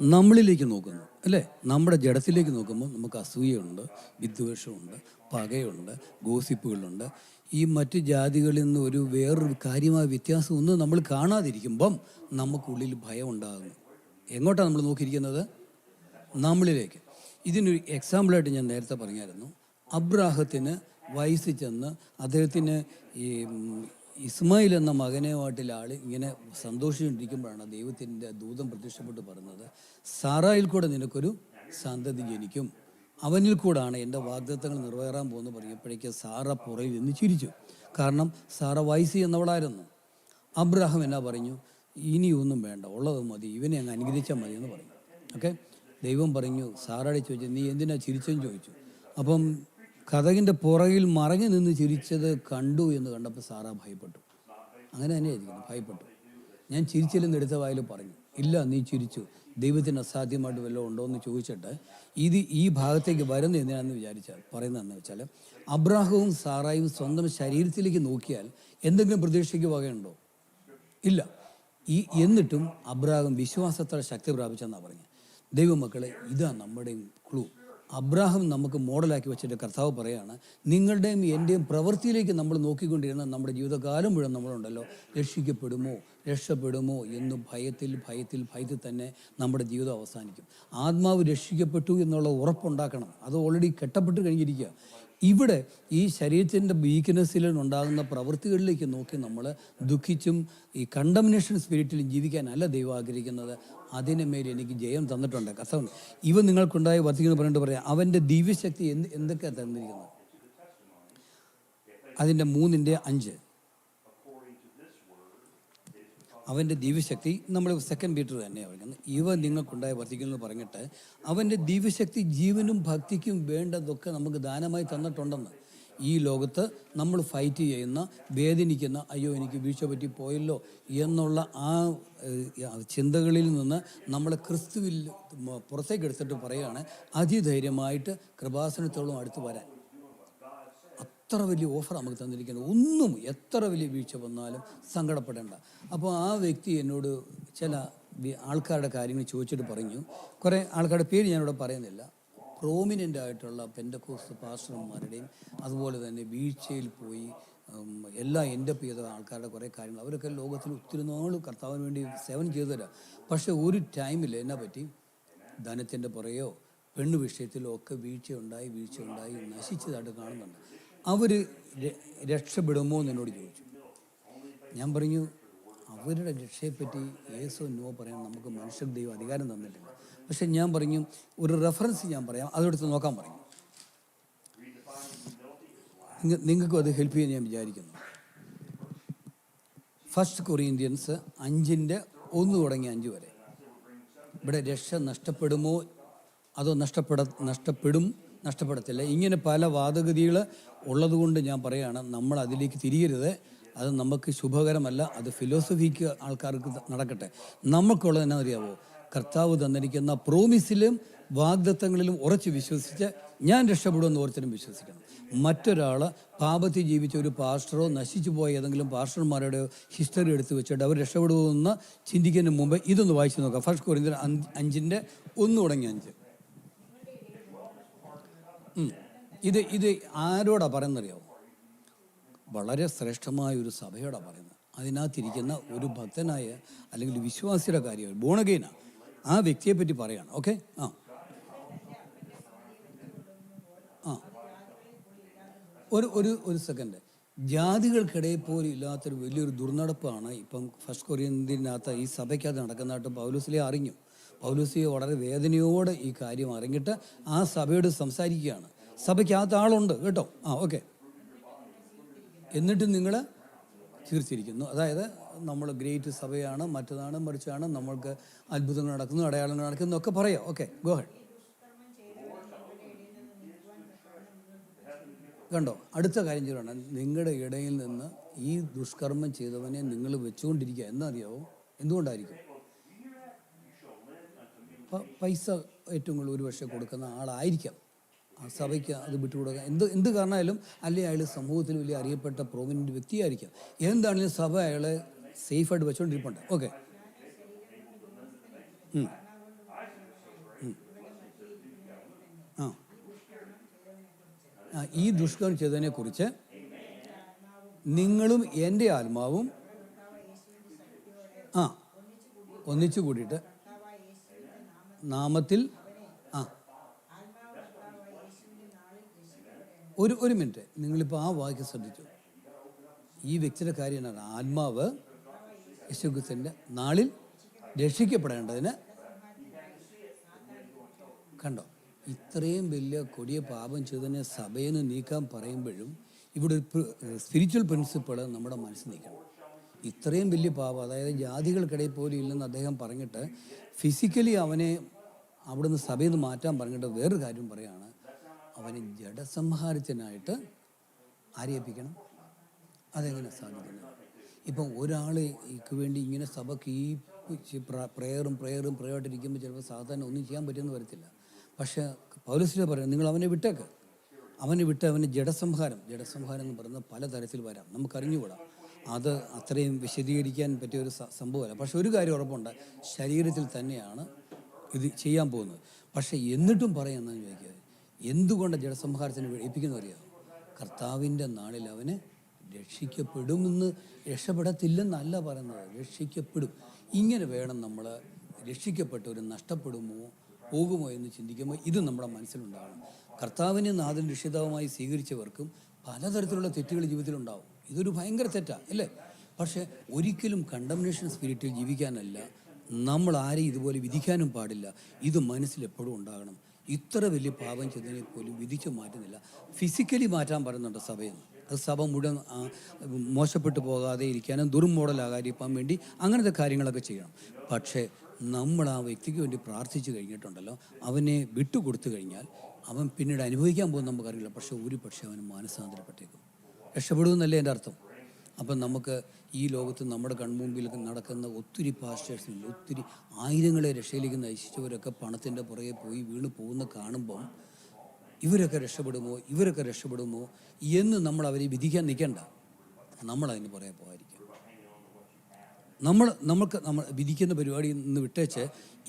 നമ്മളിലേക്ക് നോക്കുന്നു അല്ലേ? നമ്മുടെ ജഡത്തിലേക്ക് നോക്കുമ്പോൾ നമുക്ക് അസൂയയുണ്ട്, വിദ്വേഷമുണ്ട്, പകയുണ്ട്, ഗോസിപ്പുകളുണ്ട്. ഈ മറ്റു ജാതികളിൽ നിന്ന് വേറൊരു കാര്യമായ വ്യത്യാസം ഒന്നും നമ്മൾ കാണാതിരിക്കുമ്പം നമുക്കുള്ളിൽ ഭയം ഉണ്ടാകുന്നു. എങ്ങോട്ടാണ് നമ്മൾ നോക്കിയിരിക്കുന്നത്? നമ്മളിലേക്ക്. ഇതിനൊരു എക്സാമ്പിളായിട്ട് ഞാൻ നേരത്തെ പറഞ്ഞായിരുന്നു. അബ്രാഹത്തിന് വയസ്സിൽ ചെന്ന് അദ്ദേഹത്തിന് ഈ ഇസ്മായിൽ എന്ന മകനുമായിട്ടുള്ള ആൾ ഇങ്ങനെ സന്തോഷിച്ചുകൊണ്ടിരിക്കുമ്പോഴാണ് ദൈവത്തിൻ്റെ ദൂതൻ പ്രത്യക്ഷപ്പെട്ട് പറഞ്ഞത്, സാറായിൽ കൂടെ നിനക്കൊരു സന്തതി ജനിക്കും, അവനിൽ കൂടാണ് എൻ്റെ വാഗ്ദത്തങ്ങൾ നിറവേറാൻ പോകുന്നു പറഞ്ഞപ്പോഴേക്ക് സാറ പുറയിൽ നിന്ന് ചിരിച്ചു. കാരണം സാറ വയസ്സി എന്നവളായിരുന്നു. അബ്രാഹാം എന്നാ പറഞ്ഞു, ഇനിയൊന്നും വേണ്ട, ഉള്ളത് മതി, ഇവനെ അങ്ങ് അനുഗ്രഹിച്ചാൽ മതി എന്ന് പറഞ്ഞു. ഓക്കെ, ദൈവം പറഞ്ഞു, സാറയോട് ചോദിച്ചു, നീ എന്തിനാ ചിരിച്ചെന്ന് ചോദിച്ചു. അപ്പം കതകിൻ്റെ പുറകിൽ മറങ്ങി നിന്ന് ചിരിച്ചത് കണ്ടു എന്ന് കണ്ടപ്പോൾ സാറ ഭയപ്പെട്ടു. അങ്ങനെ തന്നെയായിരിക്കുന്നു, ഭയപ്പെട്ടു. ഞാൻ ചിരിച്ചില്ലെന്ന് എടുത്ത വായിൽ പറഞ്ഞു, ഇല്ല നീ ചിരിച്ചു, ദൈവത്തിന് അസാധ്യമായിട്ട് വല്ലതും ഉണ്ടോ എന്ന് ചോദിച്ചിട്ട് ഈ ഭാഗത്തേക്ക് വരുന്നത് എന്തിനാണെന്ന് പറയുന്നതെന്ന് വെച്ചാൽ, അബ്രാഹവും സാറായും സ്വന്തം ശരീരത്തിലേക്ക് നോക്കിയാൽ എന്തെങ്കിലും പ്രതീക്ഷയ്ക്ക് വകയുണ്ടോ? ഇല്ല. എന്നിട്ടും അബ്രാഹം വിശ്വാസത്താൽ ശക്തി പ്രാപിച്ചെന്നാണ് പറഞ്ഞത്. ദൈവമക്കളെ, ഇതാണ് നമ്മുടെയും ക്ലൂ. അബ്രാഹം നമുക്ക് മോഡലാക്കി വെച്ചിട്ട് കർത്താവ് പറയാണ്, നിങ്ങളുടെയും എൻ്റെയും പ്രവൃത്തിയിലേക്ക് നമ്മൾ നോക്കിക്കൊണ്ടിരുന്ന നമ്മുടെ ജീവിതകാലം മുഴുവൻ നമ്മളുണ്ടല്ലോ, രക്ഷപ്പെടുമോ എന്ന് ഭയത്തിൽ തന്നെ നമ്മുടെ ജീവിതം അവസാനിക്കും. ആത്മാവ് രക്ഷിക്കപ്പെട്ടു എന്നുള്ള ഉറപ്പുണ്ടാക്കണം. അത് ഓൾറെഡി കെട്ടപ്പെട്ട് കഴിഞ്ഞിരിക്കുക. ഇവിടെ ഈ ശരീരത്തിൻ്റെ വീക്ക്നെസ്സിൽ ഉണ്ടാകുന്ന പ്രവൃത്തികളിലേക്ക് നോക്കി നമ്മൾ ദുഃഖിച്ചും ഈ കണ്ടംനേഷൻ സ്പിരിറ്റിലും ജീവിക്കാനല്ല ദൈവം ആഗ്രഹിക്കുന്നത്. അതിന് മേൽ എനിക്ക് ജയം തന്നിട്ടുണ്ട് കർത്താവ്. ഇവ നിങ്ങൾക്കുണ്ടായി വർദ്ധിക്കുന്നു പറഞ്ഞിട്ട് പറയാം, അവൻ്റെ ദിവ്യശക്തി എന്തൊക്കെയാണ് തന്നിരിക്കുന്നത്? അതിൻ്റെ 3:5 അവൻ്റെ ദിവ്യശക്തി, നമ്മൾ 2 പീറ്റർ തന്നെയാണ് പറയുന്നത്. ഇവ നിങ്ങൾക്കുണ്ടായി വർദ്ധിക്കുന്നു പറഞ്ഞിട്ട് അവൻ്റെ ദിവ്യശക്തി ജീവനും ഭക്തിക്കും വേണ്ടതൊക്കെ നമുക്ക് ദാനമായി തന്നിട്ടുണ്ടെന്ന്. ഈ ലോകത്ത് നമ്മൾ ഫൈറ്റ് ചെയ്യുന്ന, വേദനിക്കുന്ന, അയ്യോ എനിക്ക് വീഴ്ച പറ്റി പോയല്ലോ എന്നുള്ള ആ ചിന്തകളിൽ നിന്ന് നമ്മളെ ക്രിസ്തുവിൽ പുറത്തേക്ക് എടുത്തിട്ട് പറയുകയാണ്, അതിധൈര്യമായിട്ട് കൃപാസനത്തോളം അടുത്ത് വരാൻ. അത്ര വലിയ ഓഫർ നമുക്ക് തന്നിരിക്കുന്നത്. ഒന്നും എത്ര വലിയ വീഴ്ച വന്നാലും സങ്കടപ്പെടേണ്ട. അപ്പോൾ ആ വ്യക്തി എന്നോട് ചില ആൾക്കാരുടെ കാര്യങ്ങൾ ചോദിച്ചിട്ട് പറഞ്ഞു, കുറേ ആൾക്കാരുടെ പേര് ഞാനിവിടെ പറയുന്നില്ല, പ്രോമിനൻ്റ് ആയിട്ടുള്ള പെന്തക്കോസ്ത് പാസ്റ്റർമാരുടെയും അതുപോലെ തന്നെ വീഴ്ചയിൽ പോയി എല്ലാം എൻ്റെ ചെയ്ത ആൾക്കാരുടെ കുറേ കാര്യങ്ങൾ, അവരൊക്കെ ലോകത്തിൽ ഒത്തിരി നാൾ കർത്താവിന് വേണ്ടി സേവനം ചെയ്തു തരാം. പക്ഷേ ഒരു ടൈമിൽ എന്നാ പറ്റി, ധനത്തിൻ്റെ പുറയോ പെണ്ണ് വിഷയത്തിലോ ഒക്കെ വീഴ്ചയുണ്ടായി നശിച്ചതായിട്ട് കാണുന്നുണ്ട്. അവർ രക്ഷപ്പെടുമോ എന്ന് എന്നോട് ചോദിച്ചു. ഞാൻ പറഞ്ഞു, അവരുടെ രക്ഷയെപ്പറ്റി യേസോ നോ പറയാൻ നമുക്ക് മനുഷ്യ ദൈവം അധികാരം തന്നിട്ടില്ല. പക്ഷെ ഞാൻ പറഞ്ഞു, ഒരു റെഫറൻസ് ഞാൻ പറയാം, അതെടുത്ത് നോക്കാൻ പറഞ്ഞു. നിങ്ങൾക്കും അത് ഹെൽപ്പ് ചെയ്യാൻ ഞാൻ വിചാരിക്കുന്നു. 1 കൊറിന്ത്യൻസ് 5:1 തുടങ്ങി 5 വരെ. ഇവിടെ രക്ഷ നഷ്ടപ്പെടുമോ അതോ നഷ്ടപ്പെടത്തില്ല, ഇങ്ങനെ പല വാദഗതികൾ ഉള്ളതുകൊണ്ട് ഞാൻ പറയുകയാണ്, നമ്മൾ അതിലേക്ക് തിരിയരുത്. അത് നമുക്ക് ശുഭകരമല്ല. അത് ഫിലോസഫിക്ക് ആൾക്കാർക്ക് നടക്കട്ടെ. നമുക്കുള്ളത് എന്നാ അറിയാവോ? കർത്താവ് തന്നിരിക്കുന്ന പ്രോമിസിലും വാഗ്ദത്തങ്ങളിലും ഉറച്ച് വിശ്വസിച്ച് ഞാൻ രക്ഷപ്പെടുമെന്ന് ഓരോരുത്തരും വിശ്വസിക്കണം. മറ്റൊരാൾ പാപത്തിൽ ജീവിച്ച ഒരു പാസ്റ്ററോ നശിച്ചു പോയ ഏതെങ്കിലും പാസ്റ്റർമാരുടെ ഹിസ്റ്ററി എടുത്ത് വെച്ചിട്ട് അവർ രക്ഷപ്പെടുമെന്ന് ചിന്തിക്കുന്നതിന് മുമ്പ് ഇതൊന്ന് വായിച്ചു നോക്കാം. 1 കൊരിന്ത്യർ 5:1 തുടങ്ങി 5. ഇത് ആരോടാ പറയുന്നറിയാവോ? വളരെ ശ്രേഷ്ഠമായ ഒരു സഭയോടാണ് പറയുന്നത്. അതിനകത്തിരിക്കുന്ന ഒരു ഭക്തനായ അല്ലെങ്കിൽ വിശ്വാസിയുടെ കാര്യമാണ്, ബോൺ അഗെയിനാണ്, ആ വ്യക്തിയെ പറ്റി പറയാണ്. ഓക്കെ, ഒരു സെക്കൻഡ്. ജാതികൾക്കിടയിൽ പോലും ഇല്ലാത്തൊരു വലിയൊരു ദുർനടപ്പാണ് ഇപ്പം ഫസ്റ്റ് കൊരിന്ത്യനകത്ത് ഈ സഭയ്ക്കകത്ത് നടക്കുന്നതായിട്ട് പൗലോസിലെ അറിഞ്ഞു. പൗലോസിയെ വളരെ വേദനയോടെ ഈ കാര്യം അറിഞ്ഞിട്ട് ആ സഭയോട് സംസാരിക്കുകയാണ്. സഭയ്ക്കകത്ത് ആളുണ്ട് കേട്ടോ, ഓക്കെ, എന്നിട്ട് നിങ്ങൾ തീർച്ചിരിക്കുന്നു. അതായത് നമ്മൾ ഗ്രേറ്റ് സഭയാണ്, മറ്റതാണ് മറിച്ചാണ്, നമ്മൾക്ക് അത്ഭുതങ്ങൾ നടക്കുന്നു, അടയാളങ്ങൾ നടക്കുന്നു ഒക്കെ പറയാം. Okay, go head. കണ്ടോ, അടുത്ത കാര്യം ചെയ്യണം. നിങ്ങളുടെ ഇടയിൽ നിന്ന് ഈ ദുഷ്കർമ്മം ചെയ്തവനെ നിങ്ങൾ വെച്ചുകൊണ്ടിരിക്കുക. എന്നറിയാവോ എന്തുകൊണ്ടായിരിക്കും? പൈസ ഏറ്റവും കൂടുതൽ ഒരുപക്ഷെ കൊടുക്കുന്ന ആളായിരിക്കാം. ആ സഭയ്ക്ക് അത് വിട്ടുകൊടുക്കുക. എന്ത് കാരണമായാലും, അല്ലെങ്കിൽ അയാൾ സമൂഹത്തിൽ വലിയ അറിയപ്പെട്ട പ്രോമിനൻ്റ് വ്യക്തിയായിരിക്കാം. എന്താണെങ്കിലും സഭ അയാളെ സേഫായിട്ട് വെച്ചുകൊണ്ടിരിപ്പുണ്ട്. ഓക്കെ, ഈ ദുഷ്കർമ്മം ചെയ്തതിനെ കുറിച്ച് നിങ്ങളും എൻ്റെ ആത്മാവും ഒന്നിച്ചു കൂടിയിട്ട് നാമത്തിൽ ഒരു മിനിറ്റ്, നിങ്ങളിപ്പോൾ ആ വാക്യം ശ്രദ്ധിച്ചു. ഈ വ്യക്തിയുടെ കാര്യം എന്താണ്? ആത്മാവ് യേശുക്രിസ്തുവിൻ്റെ നാളിൽ രക്ഷിക്കപ്പെടേണ്ടതിന്. കണ്ടോ, ഇത്രയും വലിയ കൊടിയ പാപം ചെയ്തതിനെ സഭയിൽ നിന്ന് നീക്കാൻ പറയുമ്പോഴും ഇവിടെ ഒരു സ്പിരിച്വൽ പ്രിൻസിപ്പിൾ നമ്മുടെ മനസ്സിൽ നിൽക്കണം. ഇത്രയും വലിയ പാപം, അതായത് ജാതികൾക്കിടയിൽ പോലും ഇല്ലെന്ന് അദ്ദേഹം പറഞ്ഞിട്ട് ഫിസിക്കലി അവനെ അവിടുന്ന് സഭയിൽ നിന്ന് മാറ്റാൻ പറഞ്ഞിട്ട് വേറൊരു കാര്യം പറയുകയാണ്, അവനെ ജഡസംഹാരത്തിനായിട്ട് ആരേൽപ്പിക്കണം. അതെങ്ങനെ സാധിക്കുന്നത്? ഇപ്പം ഒരാൾക്ക് വേണ്ടി ഇങ്ങനെ സഭയ്ക്ക് ഈ പ്രയറും പ്രയറായിട്ടിരിക്കുമ്പോൾ ചിലപ്പോൾ സാധാരണ ഒന്നും ചെയ്യാൻ പറ്റുമെന്ന് വരത്തില്ല. പക്ഷേ പൗലോസിനെ പറയാം, നിങ്ങൾ അവനെ വിട്ടേക്ക്. അവനെ ജഡസംഹാരം എന്ന് പറയുന്നത് പലതരത്തിൽ വരാം, നമുക്കറിഞ്ഞുകൂടാ. അത് അത്രയും വിശദീകരിക്കാൻ പറ്റിയ ഒരു സംഭവമല്ല. പക്ഷെ ഒരു കാര്യം ഉറപ്പുണ്ട്, ശരീരത്തിൽ തന്നെയാണ് ഇത് ചെയ്യാൻ പോകുന്നത്. പക്ഷേ എന്നിട്ടും പറയാമെന്ന് ചോദിക്കുക, എന്തുകൊണ്ട് ജഡസംഹാരത്തിന് ഏൽപ്പിക്കുന്നു അറിയാമോ? കർത്താവിൻ്റെ നാളിൽ അവന് രക്ഷിക്കപ്പെടുമെന്ന്. രക്ഷപ്പെടത്തില്ലെന്നല്ല പറയുന്നത്, രക്ഷിക്കപ്പെടും. ഇങ്ങനെ വേണം നമ്മൾ രക്ഷിക്കപ്പെട്ടവർ നഷ്ടപ്പെടുമോ പോകുമോ എന്ന് ചിന്തിക്കുമ്പോൾ ഇത് നമ്മുടെ മനസ്സിലുണ്ടാകണം. കർത്താവിനെ നാഥൻ രക്ഷിതാവുമായി സ്വീകരിച്ചവർക്കും പലതരത്തിലുള്ള തെറ്റുകൾ ജീവിതത്തിലുണ്ടാവും. ഇതൊരു ഭയങ്കര തെറ്റാണ് അല്ലേ? പക്ഷേ ഒരിക്കലും കണ്ടംനേഷൻ സ്പിരിറ്റിൽ ജീവിക്കാനല്ല, നമ്മൾ ആരെയും ഇതുപോലെ വിധിക്കാനും പാടില്ല. ഇത് മനസ്സിലെപ്പോഴും ഉണ്ടാകണം. ഇത്ര വലിയ പാപം ചെയ്തതിനെ പോലും വിധിച്ചു മാറ്റുന്നില്ല. ഫിസിക്കലി മാറ്റാൻ പറയുന്നുണ്ട് സഭയിൽ നിന്ന്. അത് സഭ മുഴുവൻ മോശപ്പെട്ടു പോകാതെ ഇരിക്കാനും ദുർമോഡലാകാതിരിക്കാൻ വേണ്ടി അങ്ങനത്തെ കാര്യങ്ങളൊക്കെ ചെയ്യണം. പക്ഷേ നമ്മൾ ആ വ്യക്തിക്ക് വേണ്ടി പ്രാർത്ഥിച്ചു കഴിഞ്ഞിട്ടുണ്ടല്ലോ, അവനെ വിട്ടുകൊടുത്തു കഴിഞ്ഞാൽ അവൻ പിന്നീട് അനുഭവിക്കാൻ പോകുന്ന നമുക്കറിയില്ല. പക്ഷേ അവന് മാനസാന്തരപ്പെട്ടേക്കും, രക്ഷപ്പെടുമെന്നല്ലേ എൻ്റെ അർത്ഥം. അപ്പം നമുക്ക് ഈ ലോകത്ത് നമ്മുടെ കൺമുമ്പിൽ നടക്കുന്ന ഒത്തിരി പാസ്റ്റേഴ്സിനുണ്ട്, ഒത്തിരി ആയിരങ്ങളെ രക്ഷയിലേക്ക് നയിച്ചവരൊക്കെ പണത്തിൻ്റെ പുറകെ പോയി വീണ് പോകുന്ന കാണുമ്പം ഇവരൊക്കെ രക്ഷപ്പെടുമോ എന്ന് നമ്മൾ അവരെ വിധിക്കാൻ നിൽക്കണ്ട. നമ്മളതിന് പുറകെ പോകാതിരിക്കും. നമ്മൾ വിധിക്കുന്ന പരിപാടി നിന്ന് വിട്ടേച്ച്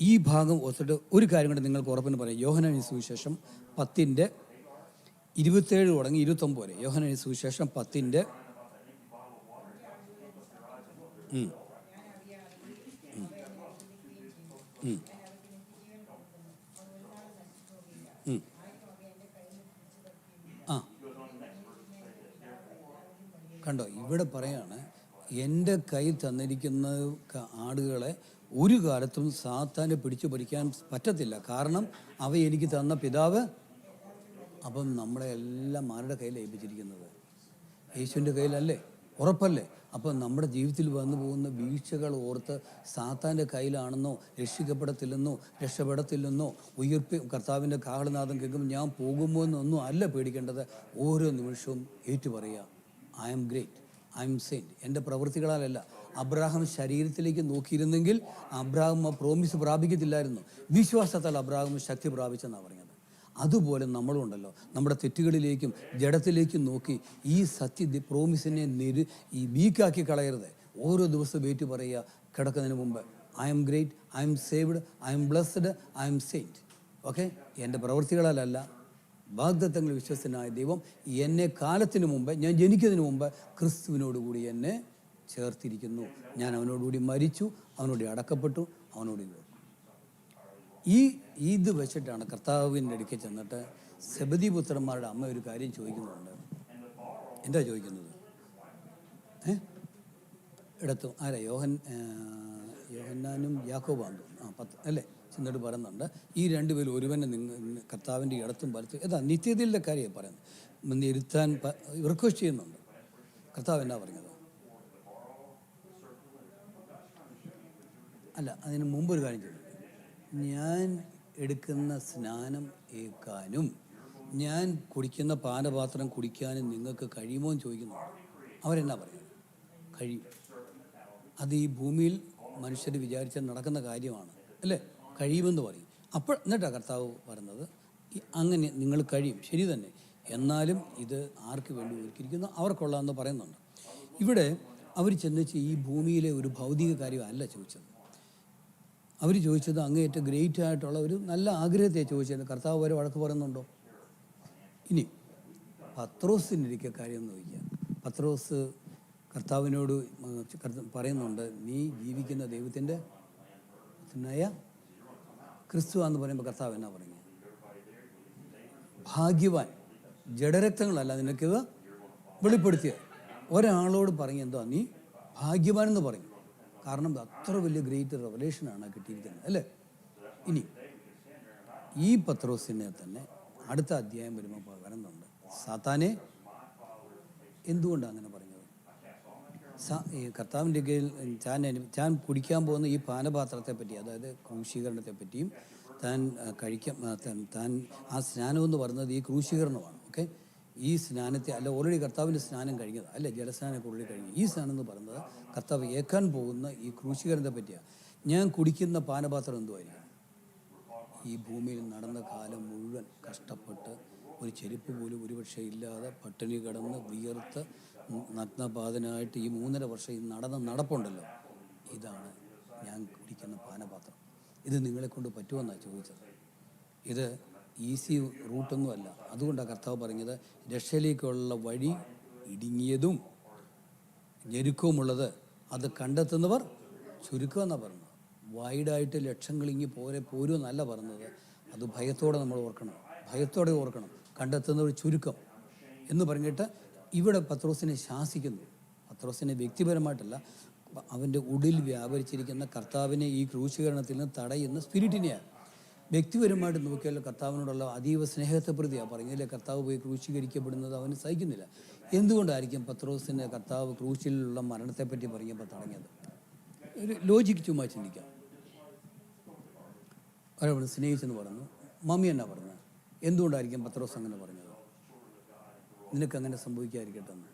ഈ ഭാഗം ഓർത്തിട്ട് ഒരു കാര്യം കൂടെ നിങ്ങൾക്ക് ഉറപ്പിന് പറയാം. യോഹന്നാൻ സുവിശേഷം 10:27 തുടങ്ങി 29 വരെ. യോഹന്നാൻ സുവിശേഷം 10 കണ്ടോ, ഇവിടെ പറയാണ്, എൻ്റെ കയ്യിൽ തന്നിരിക്കുന്ന ആടുകളെ ഒരു കാലത്തും സാത്താനെ പിടിച്ചു പറിക്കാൻ പറ്റത്തില്ല, കാരണം അവ എനിക്ക് തന്ന പിതാവ്. അപ്പം നമ്മളെ എല്ലാം ആരുടെ കയ്യിലാണ് ഏൽപ്പിച്ചിരിക്കുന്നത്? യേശുവിൻ്റെ കയ്യിലല്ലേ? ഉറപ്പല്ലേ? അപ്പം നമ്മുടെ ജീവിതത്തിൽ വന്നു പോകുന്ന വീഴ്ചകൾ ഓർത്ത് സാത്താൻ്റെ കയ്യിലാണെന്നോ രക്ഷപ്പെടത്തില്ലെന്നോ കർത്താവിൻ്റെ കാഹളനാദം കേൾക്കുമ്പോൾ ഞാൻ പോകുമോ എന്നൊന്നും അല്ല പേടിക്കേണ്ടത്. ഓരോ നിമിഷവും ഏറ്റു പറയുക, I am great, I am saint. എൻ്റെ പ്രവൃത്തികളാലല്ല. അബ്രാഹാം ശരീരത്തിലേക്ക് നോക്കിയിരുന്നെങ്കിൽ അബ്രാഹാം ആ പ്രോമിസ് പ്രാപിക്കത്തില്ലായിരുന്നു. വിശ്വാസത്താൽ അബ്രാഹാം ശക്തി പ്രാപിച്ചെന്നാണ് പറഞ്ഞത്. അതുപോലെ നമ്മളുണ്ടല്ലോ, നമ്മുടെ തെറ്റുകളിലേക്കും ജഡത്തിലേക്കും നോക്കി ഈ പ്രോമിസിനെ വീക്കാക്കി കളയരുത്. ഓരോ ദിവസവും ഏറ്റു പറയുക കിടക്കുന്നതിന് മുമ്പ്, I M great, I M saved, I M blessed, I am saint. Okay, എൻ്റെ പ്രവൃത്തികളാലല്ല, വാഗ്ദത്തങ്ങൾ വിശ്വസ്തനായ ദൈവം എന്നെ കാലത്തിന് മുമ്പ്, ഞാൻ ജനിക്കുന്നതിന് മുമ്പ് ക്രിസ്തുവിനോടുകൂടി എന്നെ ചേർത്തിരിക്കുന്നു. ഞാൻ അവനോടുകൂടി മരിച്ചു, അവനോട് അടക്കപ്പെട്ടു, അവനോട് ഇത് വെച്ചിട്ടാണ് കർത്താവിൻ്റെ അടുക്കൽ ചെന്നിട്ട് സെബദി പുത്രന്മാരുടെ അമ്മ ഒരു കാര്യം ചോദിക്കുന്നുണ്ട്. എന്താ ചോദിക്കുന്നത്? ഇടത്തും ആരാ? യോഹന്നാനും യാക്കോബാന്ന് തോന്നുന്നു. 10 അല്ലേ? ചെന്നിട്ട് പറയുന്നുണ്ട്, ഈ രണ്ടുപേരും ഒരുവനെ കർത്താവിൻ്റെ ഇടത്തും വലത്തും. ഏതാ നിത്യതയിലെ കാര്യമാണ് പറയുന്നത്. ഇരുത്താൻ റിക്വസ്റ്റ് ചെയ്യുന്നുണ്ട്. കർത്താവ് എന്നാ പറഞ്ഞത്? അല്ല, അതിന് മുമ്പൊരു കാര്യം ചെയ്തു. ഞാൻ എടുക്കുന്ന സ്നാനം ഏൽക്കാനും ഞാൻ കുടിക്കുന്ന പാനപാത്രം കുടിക്കാനും നിങ്ങൾക്ക് കഴിയുമോ എന്ന് ചോദിക്കുന്നുണ്ട്. അവരെന്നാ പറയുന്നത്? കഴിയും. അത് ഈ ഭൂമിയിൽ മനുഷ്യർ വിചാരിച്ചാൽ നടക്കുന്ന കാര്യമാണ്, അല്ലേ? കഴിയുമെന്ന് പറയും. അപ്പോൾ എന്നിട്ടാണ് കർത്താവ് പറയുന്നത്, അങ്ങനെ നിങ്ങൾ കഴിയും, ശരി തന്നെ, എന്നാലും ഇത് ആർക്ക് വേണ്ടി ഒരുക്കിയിരിക്കുന്നു അവർക്കുള്ളതെന്ന് പറയുന്നുണ്ട്. ഇവിടെ അവർ ചെന്നിച്ച് ഈ ഭൂമിയിലെ ഒരു ഭൗതിക കാര്യമല്ല ചോദിച്ചത്. അവർ ചോദിച്ചത് അങ്ങേയറ്റം ഗ്രേറ്റ് ആയിട്ടുള്ള ഒരു നല്ല ആഗ്രഹത്തെ ചോദിച്ചത്. കർത്താവ് വരെ വഴക്ക് പറയുന്നുണ്ടോ? ഇനി പത്രോസിനിരിക്കെ കാര്യം എന്ന് ചോദിക്കുക. പത്രോസ് കർത്താവിനോട് പറയുന്നുണ്ട്, നീ ജീവിക്കുന്ന ദൈവത്തിൻ്റെ ക്രിസ്തു എന്ന് പറയുമ്പോൾ കർത്താവ് എന്നാ പറയുന്നത്? ഭാഗ്യവാൻ, ജഡരക്തങ്ങളല്ല നിനക്ക് വെളിപ്പെടുത്തിയത്. ഒരാളോട് പറയും എന്താ, നീ ഭാഗ്യവാൻ എന്ന് പറയും. കാരണം അത്ര വലിയ ഗ്രേറ്റ് റെവലേഷനാണ് കിട്ടിയിരിക്കുന്നത്, അല്ലേ? ഇനി ഈ പത്രോസിനെ തന്നെ അടുത്ത അധ്യായം വരുമ്പോൾ പറയുന്നുണ്ട്, സാത്താനെ എന്തുകൊണ്ടാണ് അങ്ങനെ പറഞ്ഞത്? കർത്താവിൻ്റെ കീഴിൽ താൻ കുടിക്കാൻ പോകുന്ന ഈ പാനപാത്രത്തെ പറ്റി, അതായത് ക്രൂശീകരണത്തെ പറ്റിയും താൻ ആ സ്നാനം എന്ന് പറയുന്നത് ഈ ക്രൂശീകരണമാണ്. ഓക്കെ, ഈ സ്നാനത്തെ അല്ല, ഓൾറെഡി കർത്താവിൻ്റെ സ്നാനം കഴിഞ്ഞത് അല്ലേ? ജലസ്നാനമൊക്കെ ഓൾറെഡി കഴിഞ്ഞു. ഈ സ്നാനം എന്ന് പറയുന്നത് കർത്താവ് ഏക്കാൻ പോകുന്ന ഈ ക്രൂശീകരണത്തെ പറ്റിയാണ്. ഞാൻ കുടിക്കുന്ന പാനപാത്രം എന്തുമായിരിക്കും? ഈ ഭൂമിയിൽ നടന്ന കാലം മുഴുവൻ കഷ്ടപ്പെട്ട് ഒരു ചെരുപ്പ് പോലും ഒരുപക്ഷെ ഇല്ലാതെ പട്ടിണി കിടന്ന് വിയർത്ത് നഗ്നപാതനായിട്ട് ഈ 3.5 വർഷം ഈ നടപ്പുണ്ടല്ലോ, ഇതാണ് ഞാൻ കുടിക്കുന്ന പാനപാത്രം. ഇത് നിങ്ങളെക്കൊണ്ട് പറ്റുമെന്നാണ് ചോദിച്ചത്. ഇത് ഈസി റൂട്ടൊന്നുമല്ല. അതുകൊണ്ടാണ് കർത്താവ് പറഞ്ഞത്, രക്ഷയിലേക്കുള്ള വഴി ഇടുങ്ങിയതും ഞെരുക്കവുമുള്ളത്, അത് കണ്ടെത്തുന്നവർ ചുരുക്കമെന്നാണ് പറഞ്ഞത്. വൈഡായിട്ട് ലക്ഷങ്ങൾ ഇങ്ങി പോരുമെന്നല്ല പറഞ്ഞത്. അത് ഭയത്തോടെ നമ്മൾ ഓർക്കണം, ഭയത്തോടെ ഓർക്കണം. കണ്ടെത്തുന്നവർ ചുരുക്കം എന്ന് പറഞ്ഞിട്ട് ഇവിടെ പത്രോസിനെ ശാസിക്കുന്നു. പത്രോസിനെ വ്യക്തിപരമായിട്ടല്ല, അവൻ്റെ ഉള്ളിൽ വ്യാപരിച്ചിരിക്കുന്ന കർത്താവിനെ ഈ ക്രൂശീകരണത്തിൽ നിന്ന് തടയുന്ന സ്പിരിറ്റിനെയാണ്. വ്യക്തിപരമായിട്ട് നോക്കിയാൽ കർത്താവിനോടുള്ള അതീവ സ്നേഹത്തെ പ്രതിയാണ് പറഞ്ഞതിലെ കർത്താവ് പോയി ക്രൂശീകരിക്കപ്പെടുന്നത് അവന് സഹിക്കുന്നില്ല. എന്തുകൊണ്ടായിരിക്കും പത്രോസിന് കർത്താവ് ക്രൂശിലുള്ള മരണത്തെപ്പറ്റി പറഞ്ഞപ്പോൾ തടഞ്ഞത്? ഒരു ലോജിക്ക് ചുമ്മാ ചിന്തിക്കാം. ഒരാൾ സ്നേഹിച്ചെന്ന് പറഞ്ഞു, മമ്മി എന്നാ പറഞ്ഞത്? എന്തുകൊണ്ടായിരിക്കും പത്രോസ് അങ്ങനെ പറഞ്ഞത്? നിനക്കങ്ങനെ സംഭവിക്കാതിരിക്കട്ടെ എന്ന്.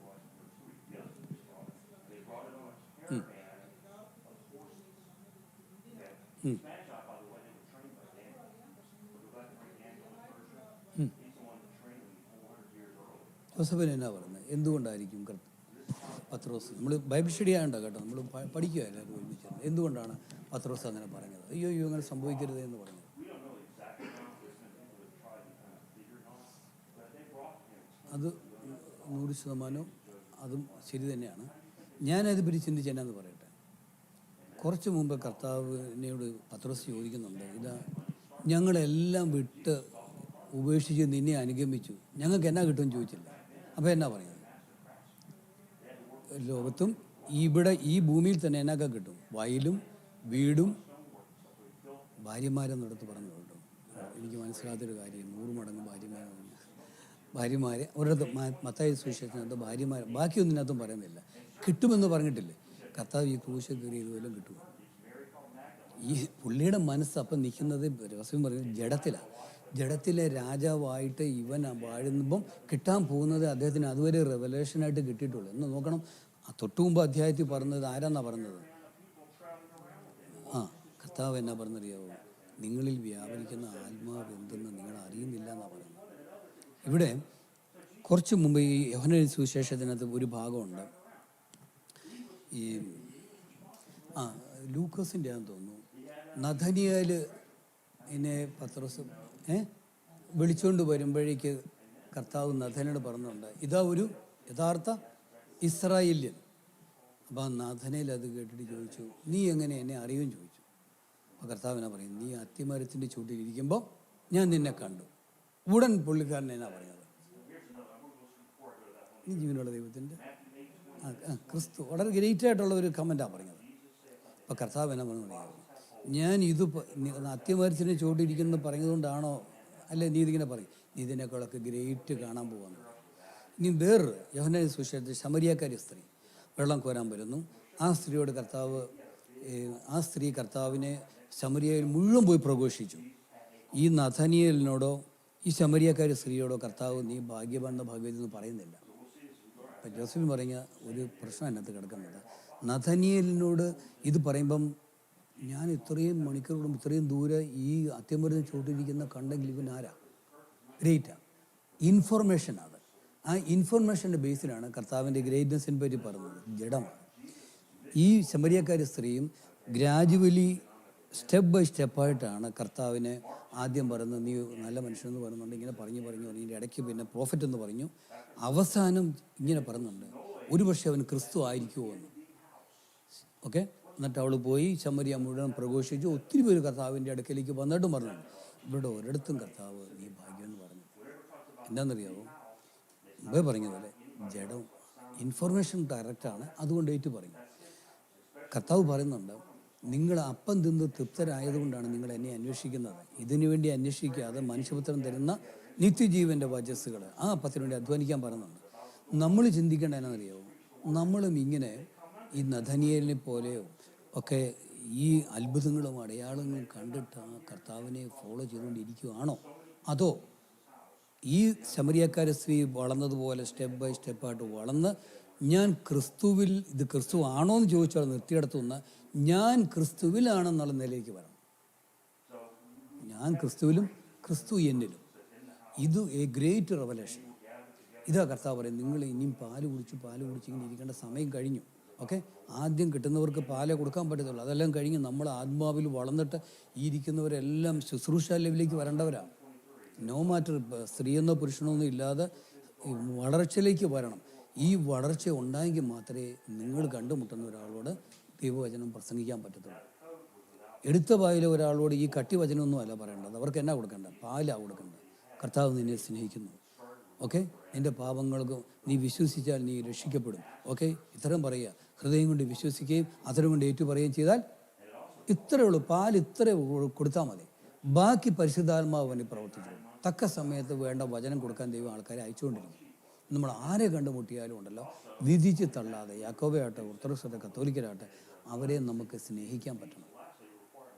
ജോസഫിന് എന്നാ പറഞ്ഞത്? എന്തുകൊണ്ടായിരിക്കും പത്രോസ്? നമ്മൾ ബൈബിൾ സ്റ്റഡി ആയതുകൊണ്ടോ കേട്ടോ, നമ്മൾ പഠിക്കുക എല്ലാവരും ഒരുമിച്ച്. എന്തുകൊണ്ടാണ് പത്രോസ് അങ്ങനെ പറഞ്ഞത്? അയ്യോ അങ്ങനെ സംഭവിക്കരുത് എന്ന് പറഞ്ഞത്? അത് 100% അതും ശരി തന്നെയാണ്. ഞാനതിപ്പറ്റി ചിന്തിച്ച് എന്നാന്ന് പറയട്ടെ. കുറച്ച് മുമ്പ് കർത്താവിനോട് പത്രോസ് ചോദിക്കുന്നുണ്ട്, ഇതാ ഞങ്ങളെല്ലാം വിട്ട് ഉപേക്ഷിച്ച് നിന്നെ അനുഗമിച്ചു, ഞങ്ങൾക്ക് എന്നാ കിട്ടുമെന്ന് ചോദിച്ചില്ല. അപ്പോൾ എന്നാ പറയുന്നത്? ലോകത്തും ഇവിടെ ഈ ഭൂമിയിൽ തന്നെ എന്നൊക്കെ കിട്ടും, വയലും വീടും ഭാര്യമാരെന്നിടത്ത് പറഞ്ഞു കേട്ടോ. എനിക്ക് മനസ്സിലാത്തൊരു കാര്യം, 100 മടങ്ങ് ഭാര്യമാരെ ഒരിടത്ത് മത്തായി സുവിശേഷത്തിനകത്ത് ഭാര്യമാർ, ബാക്കിയൊന്നും ഇതിനകത്തും പറയുന്നില്ല. കിട്ടുമെന്ന് പറഞ്ഞിട്ടില്ലേ? കർത്താവ് ഈ ക്രൂശ് കയറി ഇതുപോലും കിട്ടും. ഈ പുള്ളിയുടെ മനസ്സ് അപ്പം നിൽക്കുന്നത് രഹസ്യം പറയുന്നത് ജഡത്തിലാണ്. ജഡത്തിലെ രാജാവായിട്ട് ഇവൻ വാഴുമ്പം കിട്ടാൻ പോകുന്നത് അദ്ദേഹത്തിന് അതുവരെ റെവലേഷനായിട്ട് കിട്ടിയിട്ടുള്ളൂ എന്ന് നോക്കണം. തൊട്ടു മുമ്പ് അധ്യായത്തിൽ പറഞ്ഞത് ആരാന്നാ പറഞ്ഞത്? കർത്താവ് എന്നാ പറഞ്ഞറിയാവോ? നിങ്ങളിൽ വ്യാപരിക്കുന്ന ആത്മാവ് എന്തെന്ന് നിങ്ങൾ അറിയുന്നില്ല എന്നാണ് പറയുന്നത്. ഇവിടെ കുറച്ച് മുമ്പ് ഈ യോഹന്നാൻ സുവിശേഷത്തിനകത്ത് ഒരു ഭാഗമുണ്ട്, ഈ ലൂക്കോസിൻ്റെ ആണെന്ന് തോന്നുന്നു. നഥനിയേൽ എന്നെ പത്രോസ് വിളിച്ചുകൊണ്ട് വരുമ്പോഴേക്ക് കർത്താവ് നഥനോട് പറഞ്ഞുണ്ട്, ഇതാ ഒരു യഥാർത്ഥ ഇസ്രായേല്യൻ. അപ്പോൾ ആ നഥനേൽ അത് കേട്ടിട്ട് ചോദിച്ചു, നീ എങ്ങനെ എന്നെ അറിയുമെന്ന് ചോദിച്ചു. അപ്പോൾ കർത്താവിനാ പറയും, നീ അത്തിമരത്തിൻ്റെ ചൂട്ടിലിരിക്കുമ്പോൾ ഞാൻ നിന്നെ കണ്ടു. ഉടൻ പുള്ളിക്കാരൻ എന്നാ പറഞ്ഞത്? നീ ജീവനുള്ള ദൈവത്തിൻ്റെ ക്രിസ്തു. വളരെ ഗ്രേറ്റ് ആയിട്ടുള്ള ഒരു കമൻറ്റാണ് പറഞ്ഞത്. അപ്പോൾ കർത്താവ് എന്നെ പറഞ്ഞു, ഞാൻ ഇത് അത്യമരത്തിന് ചോട്ടിരിക്കുന്നു പറഞ്ഞതുകൊണ്ടാണോ അല്ലേ നീ ഇതിങ്ങനെ പറയും? നീ ഇതിനേക്കാളൊക്കെ ഗ്രേറ്റ് കാണാൻ പോകുന്നു. ഇനി വേറൊരു യോഹന്നാൻ സുവിശേഷത്തിൽ ശമരിയാക്കാരി സ്ത്രീ വെള്ളം കോരാൻ വരുന്നു. ആ സ്ത്രീയോട് ആ സ്ത്രീ കർത്താവിനെ ശമരിയയിൽ മുഴുവൻ പോയി പ്രഘോഷിച്ചു. ഈ നഥനിയേലിനോടോ ഈ ശമരിയക്കാരി സ്ത്രീയോടോ കർത്താവ് നീ ഭാഗ്യവാനെന്നോ ഭാഗ്യവതിയെന്ന് പറയുന്നില്ല. അപ്പം ജോസഫിൻ പറഞ്ഞ ഒരു പ്രശ്നം അതിനകത്ത് കിടക്കുന്നത്, നഥനിയേലിനോട് ഇത് പറയുമ്പം ഞാൻ ഇത്രയും മണിക്കൂറുകളും ഇത്രയും ദൂരെ ഈ അത്യമരുന്ന് ചോട്ടിരിക്കുന്ന കണ്ടെങ്കിൽ ഇവൻ ആരാ? ഗ്രേറ്റാ. ഇൻഫർമേഷനാണ്. ആ ഇൻഫർമേഷൻ്റെ ബേസിലാണ് കർത്താവിൻ്റെ ഗ്രേറ്റ്നെസ്സിനെ പറ്റി പറയുന്നത്. ജഡമാണ്. ഈ ശമരിയക്കാരി സ്ത്രീയും ഗ്രാജുവലി സ്റ്റെപ്പ് ബൈ സ്റ്റെപ്പായിട്ടാണ് കർത്താവിനെ ആദ്യം പറയുന്നത്, നീ നല്ല മനുഷ്യനെന്ന് പറയുന്നുണ്ട്, ഇങ്ങനെ പറഞ്ഞു ഇതിൻ്റെ ഇടയ്ക്ക് പിന്നെ പ്രോഫറ്റ് എന്ന് പറഞ്ഞു, അവസാനം ഇങ്ങനെ പറയുന്നുണ്ട് ഒരു പക്ഷേ അവൻ ക്രിസ്തു ആയിരിക്കുമോ എന്ന്. ഓക്കെ, എന്നിട്ട് അവൾ പോയി ശമരിയ മുഴുവൻ പ്രഘോഷിച്ചു. ഒത്തിരി പേര് കർത്താവിൻ്റെ അടുക്കലേക്ക് വന്നിട്ടും പറഞ്ഞിട്ടുണ്ട്, ഇവിടെ ഒരിടത്തും കർത്താവ് നീ ഭാഗ്യമെന്ന് പറഞ്ഞു. എന്താണെന്നറിയാവോ? മുമ്പേ പറഞ്ഞതുപോലെ ജഡം ഇൻഫർമേഷൻ ഡയറക്റ്റാണ്, അതുകൊണ്ട് ഏറ്റു പറയും. കർത്താവ് പറയുന്നുണ്ട്, നിങ്ങൾ അപ്പം തിന്ന് തൃപ്തരായതുകൊണ്ടാണ് നിങ്ങൾ എന്നെ അന്വേഷിക്കുന്നത്. ഇതിനു വേണ്ടി അന്വേഷിക്കാതെ മനുഷ്യപുത്രൻ തരുന്ന നിത്യജീവൻ്റെ വചസ്സുകൾ ആ അപ്പത്തിന് വേണ്ടി അധ്വാനിക്കാൻ പറയുന്നുണ്ട്. നമ്മൾ ചിന്തിക്കേണ്ട എന്നാണെന്നറിയാവോ? നമ്മളും ഇങ്ങനെ ഈ നഥനിയേലിനെ പോലെയോ ഒക്കെ ഈ അത്ഭുതങ്ങളും അടയാളങ്ങളും കണ്ടിട്ട് ആ കർത്താവിനെ ഫോളോ ചെയ്തുകൊണ്ടിരിക്കുകയാണോ? അതോ ഈ ശമരിയക്കാര സ്ത്രീ വളർന്നതുപോലെ സ്റ്റെപ്പ് ബൈ സ്റ്റെപ്പായിട്ട് വളർന്ന് ഞാൻ ക്രിസ്തുവിൽ, ഇത് ക്രിസ്തു ആണോ എന്ന് ചോദിച്ചാൽ നിർത്തിയെടുത്തുനിന്ന് ഞാൻ ക്രിസ്തുവിലാണെന്നുള്ള നിലയിലേക്ക് വരണം. ഞാൻ ക്രിസ്തുവിലും ക്രിസ്തു എന്നിലും. ഇത് എ ഗ്രേറ്റ് റെവലേഷൻ. ഇതാ കർത്താവ് പറയും, നിങ്ങൾ ഇനിയും പാല് കുടിച്ച് ഇങ്ങനെ ഇരിക്കേണ്ട സമയം കഴിഞ്ഞു. ഓക്കെ, ആദ്യം കിട്ടുന്നവർക്ക് പാലേ കൊടുക്കാൻ പറ്റത്തുള്ളൂ. അതെല്ലാം കഴിഞ്ഞ് നമ്മൾ ആത്മാവിൽ വളർന്നിട്ട് ഈ ഇരിക്കുന്നവരെല്ലാം ശുശ്രൂഷ ലെവലിലേക്ക് വരേണ്ടവരാണ്. നോ മാറ്റർ സ്ത്രീയെന്നോ പുരുഷനൊന്നും ഇല്ലാതെ വളർച്ചയിലേക്ക് വരണം. ഈ വളർച്ച ഉണ്ടായെങ്കിൽ മാത്രമേ നിങ്ങൾ കണ്ടുമുട്ടുന്ന ഒരാളോട് ദൈവവചനം പ്രസംഗിക്കാൻ പറ്റത്തുള്ളൂ. എടുത്ത വായിലെ ഒരാളോട് ഈ കട്ടി വചനമൊന്നും അല്ല പറയേണ്ടത്. അവർക്ക് എന്നാ കൊടുക്കേണ്ടത്? പാലാണ് കൊടുക്കേണ്ടത്. കർത്താവ് നിന്നെ സ്നേഹിക്കുന്നു. ഓക്കെ, നിൻ്റെ പാപങ്ങൾക്ക് നീ വിശ്വസിച്ചാൽ നീ രക്ഷിക്കപ്പെടും. ഓക്കെ, ഇത്രയും പറയുക, ഹൃദയം കൊണ്ട് വിശ്വസിക്കുകയും അത്തരം കൊണ്ട് ഏറ്റു പറയുകയും ചെയ്താൽ ഇത്രയേ ഉള്ളൂ. പാൽ ഇത്ര കൊടുത്താൽ മതി. ബാക്കി പരിശുദ്ധാത്മാവ് വേണ്ടി പ്രവർത്തിച്ചു. തക്ക സമയത്ത് വേണ്ട വചനം കൊടുക്കാൻ ദൈവം ആൾക്കാരെ അയച്ചുകൊണ്ടിരിക്കും. നമ്മൾ ആരെ കണ്ടുമുട്ടിയാലും ഉണ്ടല്ലോ, വിധിച്ച് തള്ളാതെ, യാക്കോബയാട്ടെ, ഓർത്തഡോക്സാട്ടെ, കത്തോലിക്കരാട്ടെ, അവരെ നമുക്ക് സ്നേഹിക്കാൻ പറ്റണം.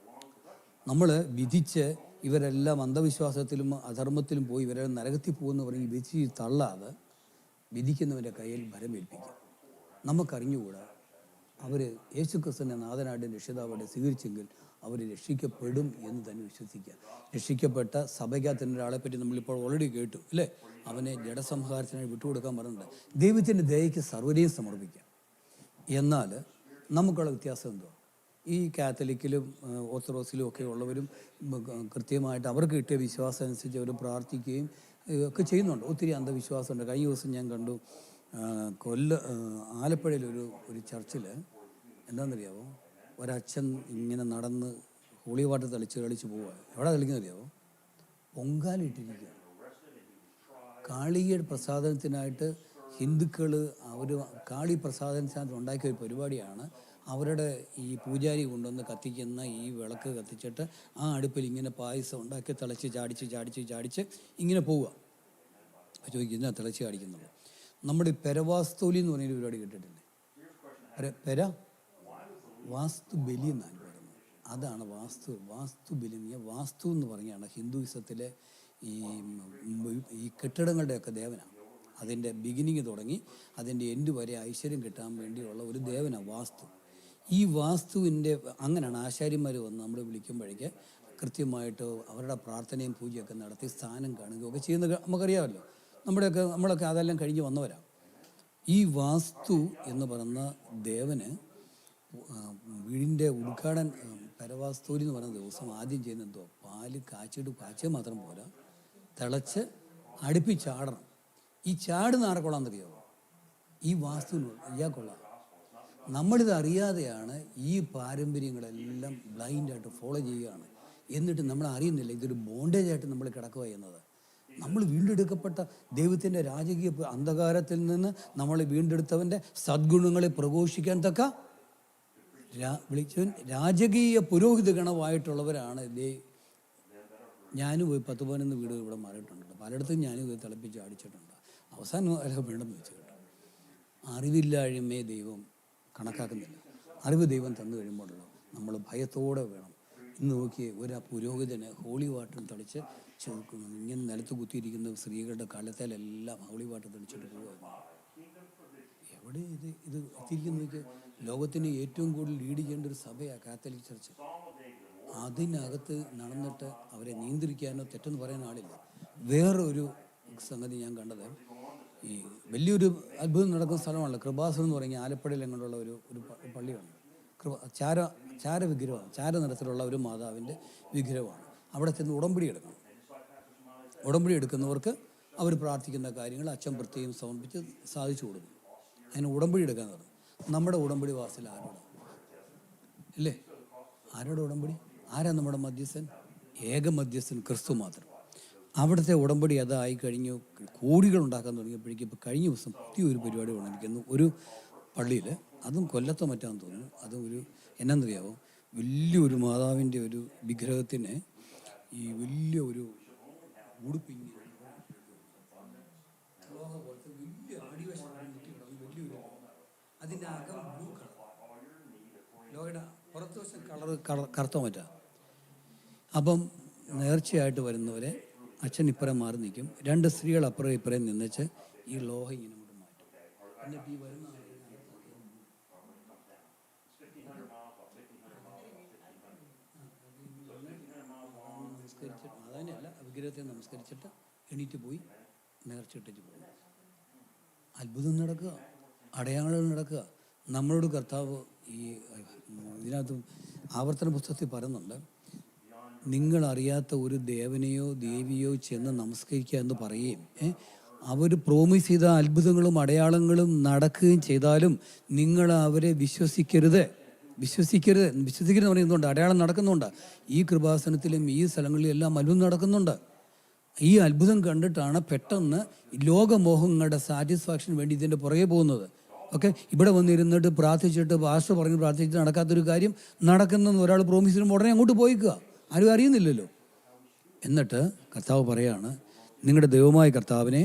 നമ്മൾ വിധിച്ച് ഇവരെല്ലാം അന്ധവിശ്വാസത്തിലും അധർമ്മത്തിലും പോയി ഇവരെ നരകത്തിൽ പോകുമെന്ന് പറഞ്ഞ് വിധിച്ച് തള്ളാതെ വിധിക്കുന്നവൻ്റെ കയ്യിൽ ഭരമേൽപ്പിക്കുക. നമുക്കറിഞ്ഞുകൂടാ അവർ യേശുക്രിസ്തുവിനെ നാഥനായിട്ട് രക്ഷിതാവായിട്ട് സ്വീകരിച്ചെങ്കിൽ അവർ രക്ഷിക്കപ്പെടും എന്ന് തന്നെ വിശ്വസിക്കുക. രക്ഷിക്കപ്പെട്ട സഭയ്ക്കകത്തിൻ്റെ ഒരാളെ പറ്റി നമ്മളിപ്പോൾ ഓൾറെഡി കേട്ടു അല്ലേ? അവനെ ജഡസംഹാരത്തിനായി വിട്ടുകൊടുക്കാൻ പറഞ്ഞിട്ടുണ്ട്. ദൈവത്തിൻ്റെ ദയയ്ക്ക് സർവ്വരെയും സമർപ്പിക്കാം. എന്നാൽ നമുക്കുള്ള വ്യത്യാസം എന്തോ? ഈ കാത്തലിക്കിലും ഓർത്തഡോക്സിലും ഒക്കെ ഉള്ളവരും കൃത്യമായിട്ട് അവർക്ക് കിട്ടിയ വിശ്വാസം അനുസരിച്ച് അവർ പ്രാർത്ഥിക്കുകയും ഒക്കെ ചെയ്യുന്നുണ്ട്. ഒത്തിരി അന്ധവിശ്വാസമുണ്ട്. കഴിഞ്ഞ ദിവസം ഞാൻ കണ്ടു, ആലപ്പുഴയിലൊരു ചർച്ചിൽ എന്താണെന്നറിയാവോ, ഒരച്ഛൻ ഇങ്ങനെ നടന്ന് ഹോളി വാട്ടർ കളിച്ച് പോവുക. എവിടെ കളിക്കുന്നറിയാവോ? പൊങ്കാലിട്ടിരിക്കുക. കാളിയുടെ പ്രസാദനത്തിനായിട്ട് ഹിന്ദുക്കൾ അവർ കാളി പ്രസാദനത്തിനകത്ത് ഉണ്ടാക്കിയ ഒരു പരിപാടിയാണ്. അവരുടെ ഈ പൂജാരി കൊണ്ടുവന്ന് കത്തിക്കുന്ന ഈ വിളക്ക് കത്തിച്ചിട്ട് ആ അടുപ്പിൽ ഇങ്ങനെ പായസം ഉണ്ടാക്കി ചാടിച്ച് ഇങ്ങനെ പോവുക. ചോദിക്കും, ഇതിനാ തിളച്ച് കാടിക്കുന്നുള്ളൂ. നമ്മുടെ പെരവാസ്തോലി എന്ന് പറഞ്ഞൊരു പരിപാടി കേട്ടിട്ടില്ലേ? പെര വാസ്തു ബലി എന്നാണ് പറയുന്നത്. അതാണ് വാസ്തു ബലി. വാസ്തു എന്ന് പറഞ്ഞാണ് ഹിന്ദുയിസത്തിലെ ഈ കെട്ടിടങ്ങളുടെയൊക്കെ ദേവനാണ്. അതിൻ്റെ ബിഗിനിങ് തുടങ്ങി അതിൻ്റെ എൻഡ് വരെ ഐശ്വര്യം കിട്ടാൻ വേണ്ടിയുള്ള ഒരു ദേവനാണ് വാസ്തു. ഈ വാസ്തുവിൻ്റെ അങ്ങനെയാണ് ആശാരിമാർ വന്ന് നമ്മൾ വിളിക്കുമ്പോഴേക്ക് കൃത്യമായിട്ട് അവരുടെ പ്രാർത്ഥനയും പൂജയൊക്കെ നടത്തി സ്ഥാനം കാണുകയൊക്കെ ചെയ്യുന്നത് നമുക്കറിയാമല്ലോ. നമ്മളൊക്കെ അതെല്ലാം കഴിഞ്ഞ് വന്നവരാണ്. ഈ വാസ്തു എന്ന് പറയുന്ന ദേവന് വീടിൻ്റെ ഉദ്ഘാടനം പരവാസ്തൂരി എന്ന് പറയുന്ന ദിവസം ആദ്യം ചെയ്യുന്ന എന്തോ പാല് കാച്ചിയാൽ മാത്രം പോരാ, തിളച്ച് അടുപ്പി ചാടണം. ഈ ചാടുന്ന ആരെക്കൊള്ളാമെന്നറിയാമോ? ഈ വാസ്തുവിന് ഇയാൾക്കൊള്ളാം. നമ്മളിത് അറിയാതെയാണ് ഈ പാരമ്പര്യങ്ങളെല്ലാം ബ്ലൈൻഡായിട്ട് ഫോളോ ചെയ്യുകയാണ്. എന്നിട്ട് നമ്മൾ അറിയുന്നില്ല ഇതൊരു ബോണ്ടേജായിട്ട് നമ്മൾ കിടക്കുക എന്നത്. നമ്മൾ വീണ്ടെടുക്കപ്പെട്ട ദൈവത്തിൻ്റെ രാജകീയ അന്ധകാരത്തിൽ നിന്ന് നമ്മളെ വീണ്ടെടുത്തവൻ്റെ സദ്ഗുണങ്ങളെ പ്രഘോഷിക്കാൻ തക്ക വിളിച്ചവൻ രാജകീയ പുരോഹിത ഗണമായിട്ടുള്ളവരാണ് ഞാനും പോയി 10-15 വീടുകൾ ഇവിടെ മാറിയിട്ടുണ്ട്. പലയിടത്തും ഞാനും ഇത് തിളപ്പിച്ച് അടിച്ചിട്ടുണ്ട്. അവസാനം വേണ്ടെന്ന് വെച്ച് കേട്ടോ. അറിവില്ലായ്മയെ ദൈവം കണക്കാക്കുന്നില്ല. അറിവ് ദൈവം തന്നു കഴിയുമ്പോഴല്ലോ നമ്മൾ ഭയത്തോടെ വേണം. ഇന്ന് നോക്കിയേ, ഒരു പുരോഹിതന് ഹോളി വാട്ടർ തളിച്ച് ചേർക്കുന്നു. ഇങ്ങനെ നിലത്ത് കുത്തിയിരിക്കുന്ന സ്ത്രീകളുടെ കാലത്തേലെല്ലാം ഹോളി വാട്ടർ തളിച്ചിട്ട് പോകുമായിരുന്നു. എവിടെ ഇത് എത്തിയിരിക്കുന്നത്? ലോകത്തിന് ഏറ്റവും കൂടുതൽ ലീഡ് ചെയ്യേണ്ട ഒരു സഭയാണ് കാത്തലിക് ചർച്ച്. അതിനകത്ത് നടന്നിട്ട് അവരെ നിയന്ത്രിക്കാനോ തെറ്റെന്ന് പറയാൻ ആളില്ല. വേറൊരു സംഗതി ഞാൻ കണ്ടത്, ഈ വലിയൊരു അത്ഭുതം നടക്കുന്ന സ്ഥലമാണല്ലോ കൃപാസനം എന്ന് പറഞ്ഞാൽ ആലപ്പുഴയിൽ എങ്ങോട്ടുള്ള ഒരു പള്ളിയാണ്. ചാര വിഗ്രഹമാണ്, ചാര നിറത്തിലുള്ള ഒരു മാതാവിൻ്റെ വിഗ്രഹമാണ്. അവിടെ ചെന്ന് ഉടമ്പടി എടുക്കണം. ഉടമ്പടി എടുക്കുന്നവർക്ക് അവർ പ്രാർത്ഥിക്കുന്ന കാര്യങ്ങൾ അച്ഛൻ പ്രത്യേകം സമർപ്പിച്ച് സാധിച്ചു കൊടുക്കും. അതിന് ഉടമ്പടി എടുക്കാൻ പറഞ്ഞു. നമ്മുടെ ഉടമ്പടി വാസൽ ആരോടാ? ഇല്ലേ? ആരോട് ഉടമ്പടി? ആരാ നമ്മുടെ മധ്യസ്ഥൻ? ഏക മധ്യസ്ഥൻ ക്രിസ്തു മാത്രം. അവിടുത്തെ ഉടമ്പടി അതായി കഴിഞ്ഞു. കോടികൾ ഉണ്ടാക്കാൻ തുടങ്ങിയപ്പോഴേക്കും ഇപ്പോൾ കഴിഞ്ഞ ദിവസം പുതിയൊരു പരിപാടി കൊണ്ടിരിക്കുന്നു ഒരു പള്ളിയിൽ. അതും കൊല്ലത്തോ മറ്റാന്ന് തോന്നുന്നു. അതും ഒരു എന്നറിയാവോ, വലിയൊരു മാതാവിൻ്റെ ഒരു വിഗ്രഹത്തിന് ഈ വലിയ ഒരു ഉടുപ്പിങ് വലിയ അടിവശം വലിയൊരു, അതിൻ്റെ അകം ബ്ലൂ കളർ, ലോകയുടെ പുറത്ത് വശം കറുത്തോ മറ്റാ. അപ്പം നേർച്ചയായിട്ട് വരുന്നവരെ അച്ഛൻ ഇപ്പുറം മാറി നിൽക്കും. 2 സ്ത്രീകൾ അപ്പുറം ഇപ്പുറം നിന്നിച്ച് ഈ ലോഹ ഇങ്ങനെ കൊണ്ട് മാറ്റും. എന്നിട്ട് ഈ വരുന്ന നമസ്കരിച്ചിട്ട്, അതന്നെയല്ല, വിഗ്രഹത്തെ നമസ്കരിച്ചിട്ട് എണീറ്റ് പോയി നേർച്ചയിട്ടിട്ട് പോകും. അത്ഭുതം നടക്കുക, അടയാളങ്ങൾ നടക്കുക. നമ്മളോട് കർത്താവ് ഈ ഇതിനകത്ത് ആവർത്തന പുസ്തകത്തിൽ പറയുന്നുണ്ട്, നിങ്ങൾ അറിയാത്ത ഒരു ദേവനെയോ ദേവിയോ ചെന്ന് നമസ്കരിക്കുക എന്ന് പറയുകയും അവർ പ്രോമിസ് ചെയ്ത അത്ഭുതങ്ങളും അടയാളങ്ങളും നടക്കുകയും ചെയ്താലും നിങ്ങൾ അവരെ വിശ്വസിക്കരുത് എന്ന് പറയുന്നുണ്ട്. അടയാളം നടക്കുന്നുണ്ട്. ഈ കൃപാസനത്തിലും ഈ സ്ഥലങ്ങളിലും എല്ലാം അത്ഭുതം നടക്കുന്നുണ്ട്. ഈ അത്ഭുതം കണ്ടിട്ടാണ് പെട്ടെന്ന് ലോകമോഹങ്ങളുടെ സാറ്റിസ്ഫാക്ഷന് വേണ്ടി ഇതിൻ്റെ പുറകെ പോകുന്നത്. ഓക്കെ, ഇവിടെ വന്നിരുന്നിട്ട് പ്രാർത്ഥിച്ചിട്ട് പാസ്റ്റർ പറഞ്ഞ് പ്രാർത്ഥിച്ചിട്ട് നടക്കാത്തൊരു കാര്യം നടക്കുന്നെന്ന് ഒരാൾ പ്രോമിസ് ചെയ്യുമ്പോൾ ഉടനെ അങ്ങോട്ട് പോയിക്കുക. ആരും അറിയുന്നില്ലല്ലോ. എന്നിട്ട് കർത്താവ് പറയാണ്, നിങ്ങളുടെ ദൈവമായ കർത്താവിനെ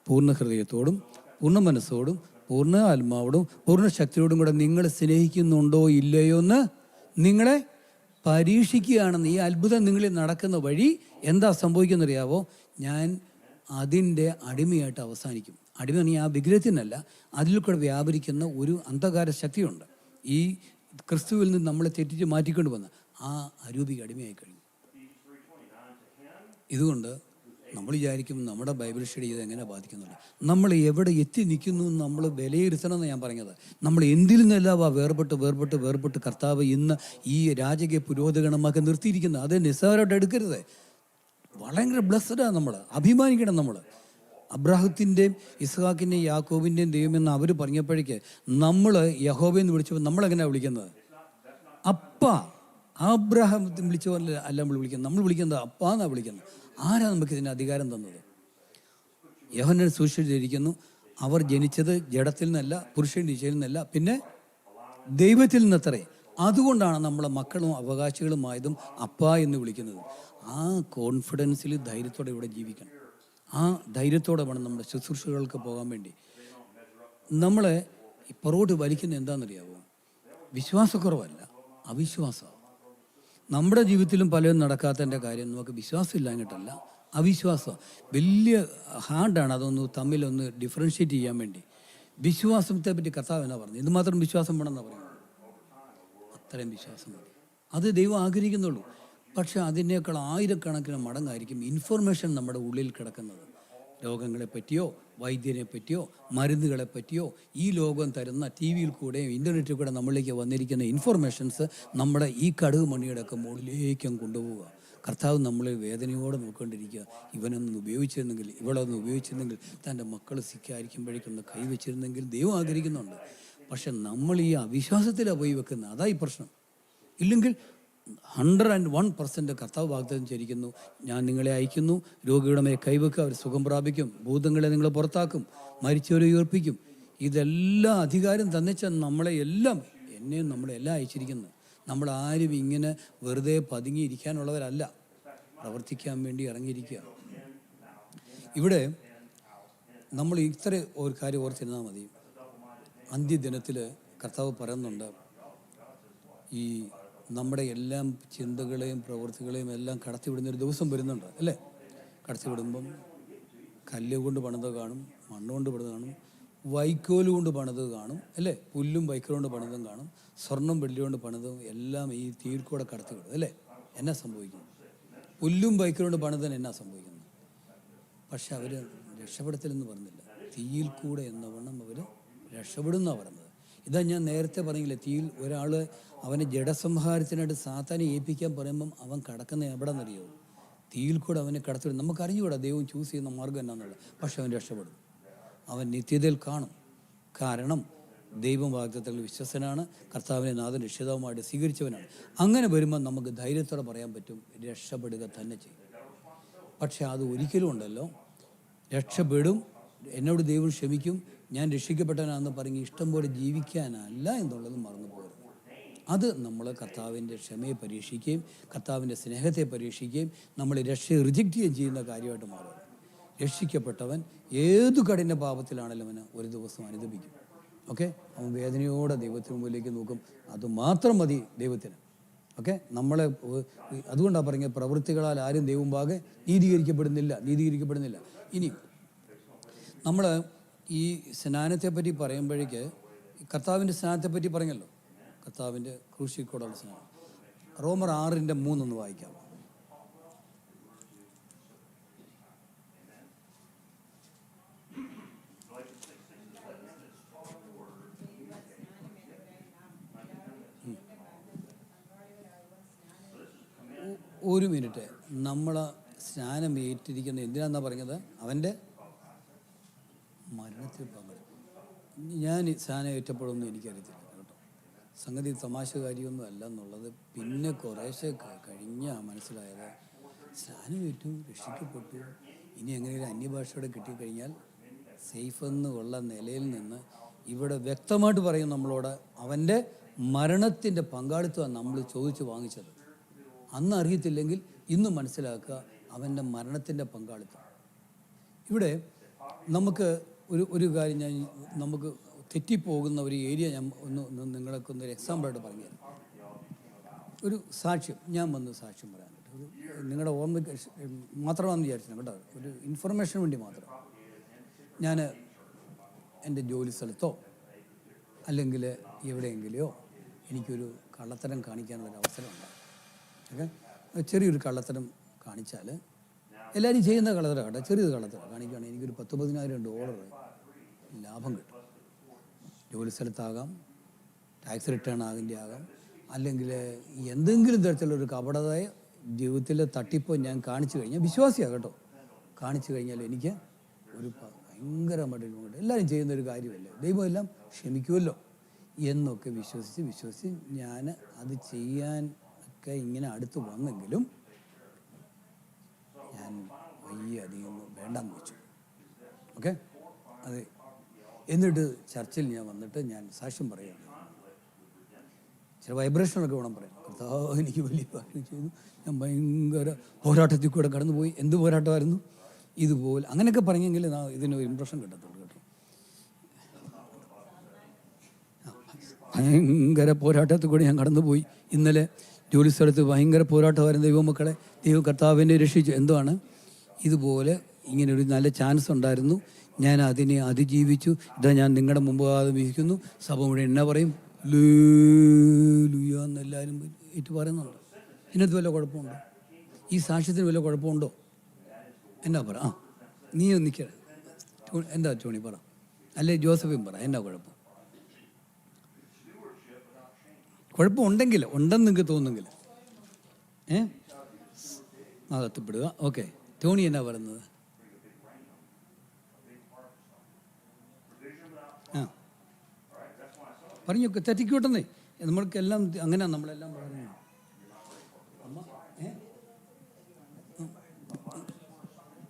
പൂർണ്ണ ഹൃദയത്തോടും പൂർണ്ണ മനസ്സോടും പൂർണ്ണ ആത്മാവോടും പൂർണ്ണ ശക്തിയോടും കൂടെ നിങ്ങൾ സ്നേഹിക്കുന്നുണ്ടോ ഇല്ലയോ എന്ന് നിങ്ങളെ പരീക്ഷിക്കുകയാണെന്ന്. ഈ അത്ഭുതം നിങ്ങളിൽ നടക്കുന്ന വഴി എന്താ സംഭവിക്കുന്നറിയാവോ? ഞാൻ അതിൻ്റെ അടിമയായിട്ട് അവസാനിക്കും. അടിമ നീ ആ വിഗ്രഹത്തിനല്ല, അതിൽ കൂടെ വ്യാപരിക്കുന്ന ഒരു അന്ധകാര ശക്തിയുണ്ട്. ഈ ക്രിസ്തുവിൽ നിന്ന് നമ്മളെ തെറ്റിച്ച് മാറ്റിക്കൊണ്ട് വന്ന് ആ അരൂപിക്ക് അടിമയായി കഴിഞ്ഞു. ഇതുകൊണ്ട് നമ്മൾ വിചാരിക്കും നമ്മുടെ ബൈബിൾ സ്റ്റഡി ചെയ്ത് എങ്ങനെ ബാധിക്കുന്നുണ്ട്. നമ്മൾ എവിടെ എത്തി നിൽക്കുന്നു നമ്മൾ വിലയിരുത്തണം എന്ന് ഞാൻ പറഞ്ഞത്. നമ്മൾ എന്തിൽ നിന്നെല്ലാം വേർപെട്ട് കർത്താവ് ഇന്ന് ഈ രാജകീയ പുരോഹിതഗണമാക്കി നിർത്തിയിരിക്കുന്നത്. അത് നിസ്സാരമായിട്ട് എടുക്കരുത്. വളരെ ബ്ലെസ്ഡാണ് നമ്മൾ, അഭിമാനിക്കണം നമ്മൾ. അബ്രാഹത്തിൻ്റെയും ഇസ്ഹാക്കിൻ്റെയും യാക്കോബിൻ്റെയും ദൈവമെന്ന് അവർ പറഞ്ഞപ്പോഴേക്ക് നമ്മൾ യഹോവയെന്ന് വിളിച്ചപ്പോൾ നമ്മളെങ്ങനെയാണ് വിളിക്കുന്നത്? അപ്പ. അബ്രാഹാം വിളിച്ച പോലെ അല്ല നമ്മൾ വിളിക്കുന്നത്. നമ്മൾ വിളിക്കുന്നത് അപ്പ എന്നാണ് വിളിക്കുന്നത്. ആരാ നമുക്ക് ഇതിന് അധികാരം തന്നത്? യോഹന്നാൻ സുവിശേഷിച്ചിരിക്കുന്നു, അവർ ജനിച്ചത് ജഡത്തിൽ നിന്നല്ല, പുരുഷൻ നിശ്ചയിൽ നിന്നല്ല, പിന്നെ ദൈവത്തിൽ നിന്നത്രേ. അതുകൊണ്ടാണ് നമ്മളെ മക്കളും അവകാശികളുമായതും അപ്പ എന്ന് വിളിക്കുന്നത്. ആ കോൺഫിഡൻസിൽ ധൈര്യത്തോടെ ഇവിടെ ജീവിക്കണം. ആ ധൈര്യത്തോടെ വേണം നമ്മുടെ ശുശ്രൂഷകൾക്ക് പോകാൻ വേണ്ടി. നമ്മളെ പുറകോട്ട് വലിക്കുന്ന എന്താണെന്നറിയാവോ? വിശ്വാസക്കുറവല്ല, അവിശ്വാസം. നമ്മുടെ ജീവിതത്തിലും പലരും നടക്കാത്തതിൻ്റെ കാര്യം നമുക്ക് വിശ്വാസം ഇല്ലാഞ്ഞിട്ടല്ല, അവിശ്വാസം. വലിയ ഹാർഡാണ് അതൊന്ന് തമ്മിലൊന്ന് ഡിഫറൻഷ്യേറ്റ് ചെയ്യാൻ വേണ്ടി. വിശ്വാസത്തെ പറ്റി കർത്താവ് എന്നാ പറഞ്ഞു? ഇത് മാത്രം വിശ്വാസം വേണമെന്നാണ് പറയുന്നത്. അത്രയും വിശ്വാസം മതി. അത് ദൈവം ആഗ്രഹിക്കുന്നുള്ളൂ. പക്ഷെ അതിനേക്കാൾ ആയിരക്കണക്കിന് മടങ്ങായിരിക്കും ഇൻഫർമേഷൻ നമ്മുടെ ഉള്ളിൽ കിടക്കുന്നത്. രോഗങ്ങളെ പറ്റിയോ വൈദ്യനെ പറ്റിയോ മരുന്നുകളെ പറ്റിയോ ഈ ലോകം തരുന്ന ടി വിയിൽ കൂടെയും ഇൻ്റർനെറ്റിൽ കൂടെ നമ്മളിലേക്ക് വന്നിരിക്കുന്ന ഇൻഫർമേഷൻസ് നമ്മുടെ ഈ കടുക് മണിയുടെയൊക്കെ മുകളിലേക്കും കൊണ്ടുപോവുക. കർത്താവ് നമ്മളെ വേദനയോടെ നോക്കിക്കൊണ്ടിരിക്കുക. ഇവനൊന്ന് ഉപയോഗിച്ചിരുന്നെങ്കിൽ, ഇവളൊന്ന് ഉപയോഗിച്ചിരുന്നെങ്കിൽ, തൻ്റെ മക്കൾ സിക്കായിരിക്കുമ്പോഴേക്കൊന്ന് കൈവച്ചിരുന്നെങ്കിൽ ദൈവം ആഗ്രഹിക്കുന്നുണ്ട്. പക്ഷെ നമ്മൾ ഈ അവിശ്വാസത്തിലാണ് പോയി വെക്കുന്നത്. അതായി പ്രശ്നം. ഇല്ലെങ്കിൽ 101% കർത്താവ് വാഗ്ദത്തം ചെയ്തിരിക്കുന്നു. ഞാൻ നിങ്ങളെ അയക്കുന്നു, രോഗിയുടെ മേൽ കൈവെക്കുക, അവർ സുഖം പ്രാപിക്കും, ഭൂതങ്ങളെ നിങ്ങൾ പുറത്താക്കും, മരിച്ചവരെ ഉയർപ്പിക്കും. ഇതെല്ലാം അധികാരം തന്നിച്ച നമ്മളെ എല്ലാം, എന്നെയും നമ്മളെല്ലാം അയച്ചിരിക്കുന്നു. നമ്മളാരും ഇങ്ങനെ വെറുതെ പതുങ്ങിയിരിക്കാനുള്ളവരല്ല, പ്രവർത്തിക്കാൻ വേണ്ടി ഇറങ്ങിയിരിക്കുക. ഇവിടെ നമ്മൾ ഇത്ര ഒരു കാര്യം ഓർത്തിരുന്നാൽ മതി. അന്ത്യദിനത്തിൽ കർത്താവ് പറയുന്നുണ്ട്, ഈ നമ്മുടെ എല്ലാം ചിന്തകളെയും പ്രവൃത്തികളെയും എല്ലാം കടത്തിവിടുന്നൊരു ദിവസം വരുന്നുണ്ട് അല്ലേ? കടത്തിവിടുമ്പം കല്ല് കൊണ്ട് പണിത് കാണും, മണ്ണുകൊണ്ട് പണിത് കാണും, വൈക്കോല് കൊണ്ട് പണിത് കാണും അല്ലേ? പുല്ലും വൈക്കോലും കൊണ്ട് പണിതും കാണും, സ്വർണം വെള്ളി കൊണ്ട് പണിതും എല്ലാം ഈ തീയിൽ കൂടെ കടത്തിവിടും അല്ലേ? എന്നാ സംഭവിക്കും? പുല്ലും വൈക്കോലും കൊണ്ട് പണിതന് എന്നാ സംഭവിക്കുന്നത്? പക്ഷെ അവർ രക്ഷപ്പെടുത്തലെന്ന് പറഞ്ഞില്ല, തീയിൽ കൂടെ എന്നവണ്ണം അവർ രക്ഷപ്പെടുന്നാണ് പറഞ്ഞത്. ഇതാ ഞാൻ നേരത്തെ പറഞ്ഞില്ലേ, തീയിൽ ഒരാൾ അവനെ ജഡസംഹാരത്തിനായിട്ട് സാത്താനെ ഏൽപ്പിക്കാൻ പറയുമ്പം അവൻ കടക്കുന്ന എവിടെ നിന്നറിയോ? തീയിൽ കൂടെ അവനെ കടത്തിവിടും. നമുക്കറിഞ്ഞുകൂടാ ദൈവം ചൂസ് ചെയ്യുന്ന മാർഗ്ഗം എന്നാന്നുള്ളത്, പക്ഷെ അവൻ രക്ഷപ്പെടും, അവൻ നിത്യതയിൽ കാണും. കാരണം ദൈവം വാഗ്ദത്തങ്ങളിൽ വിശ്വസനാണ്, കർത്താവിനെ നാഥൻ രക്ഷിതാവുമായിട്ട് സ്വീകരിച്ചവനാണ്. അങ്ങനെ വരുമ്പോൾ നമുക്ക് ധൈര്യത്തോടെ പറയാൻ പറ്റും, രക്ഷപ്പെടുക തന്നെ ചെയ്യും. പക്ഷെ അത് ഒരിക്കലും ഉണ്ടല്ലോ, രക്ഷപ്പെടും, എന്നോട് ദൈവം ക്ഷമിക്കും, ഞാൻ രക്ഷിക്കപ്പെട്ടവനാണെന്ന് പറഞ്ഞ് ഇഷ്ടം പോലെ ജീവിക്കാനല്ല എന്നുള്ളത് മറന്നു പോകരുത്. അത് നമ്മൾ കർത്താവിൻ്റെ ക്ഷമയെ പരീക്ഷിക്കുകയും കർത്താവിൻ്റെ സ്നേഹത്തെ പരീക്ഷിക്കുകയും നമ്മൾ രക്ഷയെ റിജക്റ്റ് ചെയ്യുകയും ചെയ്യുന്ന കാര്യമായിട്ട് മാറും. രക്ഷിക്കപ്പെട്ടവൻ ഏതു കഠിന പാപത്തിലാണെങ്കിലും അവന് ഒരു ദിവസം അനുദപിക്കും. ഓക്കെ, അവൻ വേദനയോടെ ദൈവത്തിന് മുമ്പിലേക്ക് നോക്കും. അതുമാത്രം മതി ദൈവത്തിന്. ഓക്കെ, നമ്മളെ അതുകൊണ്ടാണ് പറഞ്ഞത്, പ്രവൃത്തികളാൽ ആരും ദൈവമുമ്പാകെ നീതീകരിക്കപ്പെടുന്നില്ല. ഇനി നമ്മൾ ഈ സ്നാനത്തെപ്പറ്റി പറയുമ്പോഴേക്ക് കർത്താവിൻ്റെ സ്നാനത്തെപ്പറ്റി പറഞ്ഞല്ലോ, കർത്താവിൻ്റെ ക്രൂശിക്കോടുള്ള സ്നാനം. റോമർ 6:3 ഒന്ന് വായിക്കാം. ഒരു മിനിറ്റ്, നമ്മൾ സ്നാനം ഏറ്റിരിക്കുന്നത് എന്തിനാന്നാ പറഞ്ഞത്? അവൻ്റെ മരണത്തിൽ പങ്കെടുക്കും. ഞാൻ സ്നാനം ഏറ്റപ്പോഴൊന്നും എനിക്കറിയത്തില്ല കേട്ടോ. സംഗതി തമാശ കാര്യമൊന്നും അല്ല എന്നുള്ളത് പിന്നെ കുറേശ്ശെ കഴിഞ്ഞാൽ മനസ്സിലായത്. സ്നാനം ഏറ്റു, രക്ഷിക്കപ്പെട്ടു, ഇനി എങ്ങനെയൊരു അന്യഭാഷയോടെ കിട്ടിക്കഴിഞ്ഞാൽ സേഫ് എന്നുള്ള നിലയിൽ നിന്ന് ഇവിടെ വ്യക്തമായിട്ട് പറയും നമ്മളോട്, അവൻ്റെ മരണത്തിൻ്റെ പങ്കാളിത്തമാണ് നമ്മൾ ചോദിച്ച് വാങ്ങിച്ചത്. അന്ന് അറിയത്തില്ലെങ്കിൽ ഇന്ന് മനസ്സിലാക്കുക, അവൻ്റെ മരണത്തിൻ്റെ പങ്കാളിത്തം. ഇവിടെ നമുക്ക് ഒരു കാര്യം ഞാൻ, നമുക്ക് തെറ്റിപ്പോകുന്ന ഒരു ഏരിയ ഞാൻ നിങ്ങളൊക്കെ ഒരു എക്സാമ്പിളായിട്ട് പറഞ്ഞുതരാം. ഒരു സാക്ഷ്യം, ഞാൻ വന്ന് സാക്ഷ്യം പറയാൻ കേട്ടോ, ഒരു നിങ്ങളുടെ ഓർമ്മയ്ക്ക് മാത്രമാണെന്ന് വിചാരിച്ചു കേട്ടോ, ഒരു ഇൻഫർമേഷന് വേണ്ടി മാത്രം. ഞാൻ എൻ്റെ ജോലി സ്ഥലത്തോ അല്ലെങ്കിൽ എവിടെയെങ്കിലെയോ എനിക്കൊരു കള്ളത്തരം കാണിക്കാനുള്ളൊരു അവസരം ഉണ്ടാകും. ഓക്കെ, ചെറിയൊരു കള്ളത്തരം കാണിച്ചാൽ, എല്ലാവരും ചെയ്യുന്ന കള്ളത്തരം കേട്ടോ, ചെറിയൊരു കള്ളത്തരം കാണിക്കുകയാണെങ്കിൽ എനിക്കൊരു $10,000 ലാഭം കിട്ടും. ജോലി സ്ഥലത്താകാം, ടാക്സ് റിട്ടേൺ ആകിൻ്റെ ആകാം, അല്ലെങ്കിൽ എന്തെങ്കിലും തരത്തിലുള്ളൊരു കപടതയ ജീവിതത്തിലെ തട്ടിപ്പ് ഞാൻ കാണിച്ചു കഴിഞ്ഞാൽ, വിശ്വാസിയാണ് കേട്ടോ, കാണിച്ചു കഴിഞ്ഞാൽ എനിക്ക് ഒരു ഭയങ്കരമായിട്ട് എല്ലാവരും ചെയ്യുന്നൊരു കാര്യമല്ലേ, ദൈവം എല്ലാം ക്ഷമിക്കുമല്ലോ എന്നൊക്കെ വിശ്വസിച്ച് ഞാൻ അത് ചെയ്യാൻ ഒക്കെ ഇങ്ങനെ അടുത്ത് വന്നെങ്കിലും ഞാൻ വലിയ അധികം വേണ്ടാന്ന് വെച്ചു. ഓക്കെ, അതെ. എന്നിട്ട് ചർച്ചിൽ ഞാൻ വന്നിട്ട് ഞാൻ സാക്ഷ്യം പറയുകയാണ്. ചില വൈബ്രേഷനൊക്കെ വേണം പറയാം. കർത്താവ് എനിക്ക് വലിയ കാര്യം ചെയ്തു, ഞാൻ ഭയങ്കര പോരാട്ടത്തിൽ കൂടെ കടന്നുപോയി. എന്ത് പോരാട്ടമായിരുന്നു ഇതുപോലെ, അങ്ങനെയൊക്കെ പറഞ്ഞെങ്കിൽ ഇതിനൊരു ഇംപ്രഷൻ കിട്ടത്തുള്ളൂ കേട്ടോ. ഭയങ്കര പോരാട്ടത്തിൽ കൂടെ ഞാൻ കടന്നുപോയി. ഇന്നലെ ജോലി സ്ഥലത്ത് ഭയങ്കര പോരാട്ടമായിരുന്നു. ദൈവമക്കളെ, ദൈവം കർത്താവിനെ രക്ഷിച്ചു. എന്തുവാണ് ഇതുപോലെ ഇങ്ങനൊരു നല്ല ചാൻസ് ഉണ്ടായിരുന്നു, ഞാൻ അതിനെ അതിജീവിച്ചു. ഇതാ ഞാൻ നിങ്ങളുടെ മുമ്പാകെ വീഹിക്കുന്നു. സഭ മുഴുവൻ എന്നാ പറയും? ഹല്ലേലൂയ എന്ന് എല്ലാവരും ഏറ്റു പറയുന്നുണ്ട്. ഇതിനകത്ത് വല്ല കുഴപ്പമുണ്ടോ? ഈ സാക്ഷ്യത്തിന് വല്ല കുഴപ്പമുണ്ടോ? എന്നാ പറ, നീ നിൽക്ക, എന്താ ടോണി പറ, അല്ലേ ജോസഫും പറ, എന്നാ കുഴപ്പം? കുഴപ്പമുണ്ടെങ്കിൽ, ഉണ്ടെന്ന് നിങ്ങൾക്ക് തോന്നുമെങ്കിൽ അകത്തപ്പെടുക. ഓക്കെ, ടോണി എന്നാ പറയുന്നത്? പറഞ്ഞൊക്കെ തെറ്റിക്കോട്ടെന്നേ, നമ്മൾക്കെല്ലാം അങ്ങനെ നമ്മളെല്ലാം പറഞ്ഞു.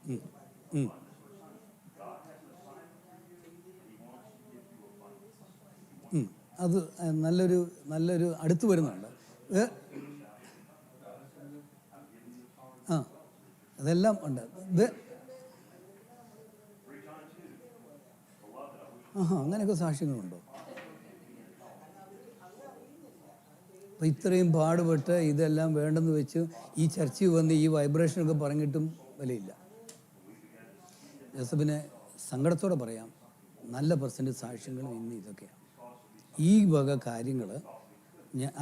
ഉം. അത് നല്ലൊരു അടുത്ത് വരുന്നുണ്ട്. ആ, അതെല്ലാം ഉണ്ട്. അങ്ങനെയൊക്കെ സാക്ഷ്യങ്ങളുണ്ടോ? അപ്പോൾ ഇത്രയും പാടുപെട്ട് ഇതെല്ലാം വേണ്ടെന്ന് വെച്ച് ഈ ചർച്ചിൽ വന്ന് ഈ വൈബ്രേഷനൊക്കെ പറഞ്ഞിട്ടും വിലയില്ല. ജോസഫിനെ സങ്കടത്തോടെ പറയാം, നല്ല % സാക്ഷ്യങ്ങളും ഇന്ന് ഇതൊക്കെയാണ്. ഈ വക കാര്യങ്ങൾ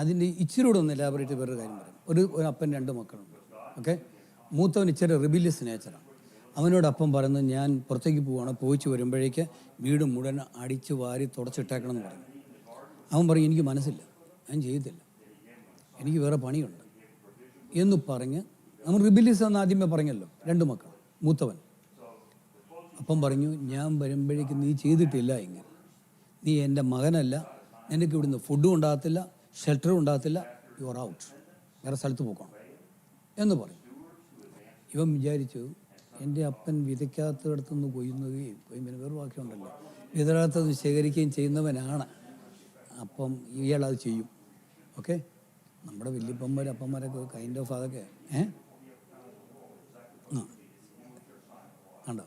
അതിൻ്റെ ഇച്ചിരി കൂടെ ഒന്ന് എലാബറേറ്റ് വേറൊരു കാര്യം പറയാം. ഒരു അപ്പൻ 2 മക്കളുണ്ട്. ഓക്കെ, മൂത്തവൻ ഇച്ചിരി റിബിലിയസ് നേച്ചറാണ്. അവനോട് അപ്പം പറയുന്നത്, ഞാൻ പുറത്തേക്ക് പോവുകയാണ്, പോയിച്ച് വരുമ്പോഴേക്ക് വീട് മുഴുവൻ അടിച്ച് വാരി തുടച്ചിട്ടേക്കണം എന്ന് പറഞ്ഞു. അവൻ പറയും, എനിക്ക് മനസ്സില്ല, ഞാൻ ചെയ്യത്തില്ല, എനിക്ക് വേറെ പണിയുണ്ട് എന്ന് പറഞ്ഞ് നമ്മൾ റിബിലിയസ് എന്ന് ആദ്യമേ പറഞ്ഞല്ലോ. 2 മക്കൾ, മൂത്തവൻ. അപ്പം പറഞ്ഞു, ഞാൻ വരുമ്പോഴേക്കും നീ ചെയ്തിട്ടില്ല എങ്കിൽ നീ എൻ്റെ മകനല്ല, നിനക്ക് ഇവിടുന്ന് ഫുഡും ഉണ്ടാകത്തില്ല, ഷെൽട്ടറും ഉണ്ടാകത്തില്ല, യു ആർ ഔട്ട്, വേറെ സ്ഥലത്ത് പോക്കണം എന്ന് പറയും. ഇവൻ വിചാരിച്ചു, എൻ്റെ അപ്പൻ വിതയ്ക്കാത്തടത്തുനിന്ന് കൊയ്യുകയും പിന്നെ വേറെ വാക്യമുണ്ടല്ലോ, വിതറാത്തത് ശേഖരിക്കുകയും ചെയ്യുന്നവനാണ്, അപ്പം ഇയാളത് ചെയ്യും. ഓക്കെ, നമ്മുടെ വല്യപ്പന്മാർ അപ്പന്മാരൊക്കെ കൈൻഡ് ഓഫ് അതൊക്കെ കണ്ടോ.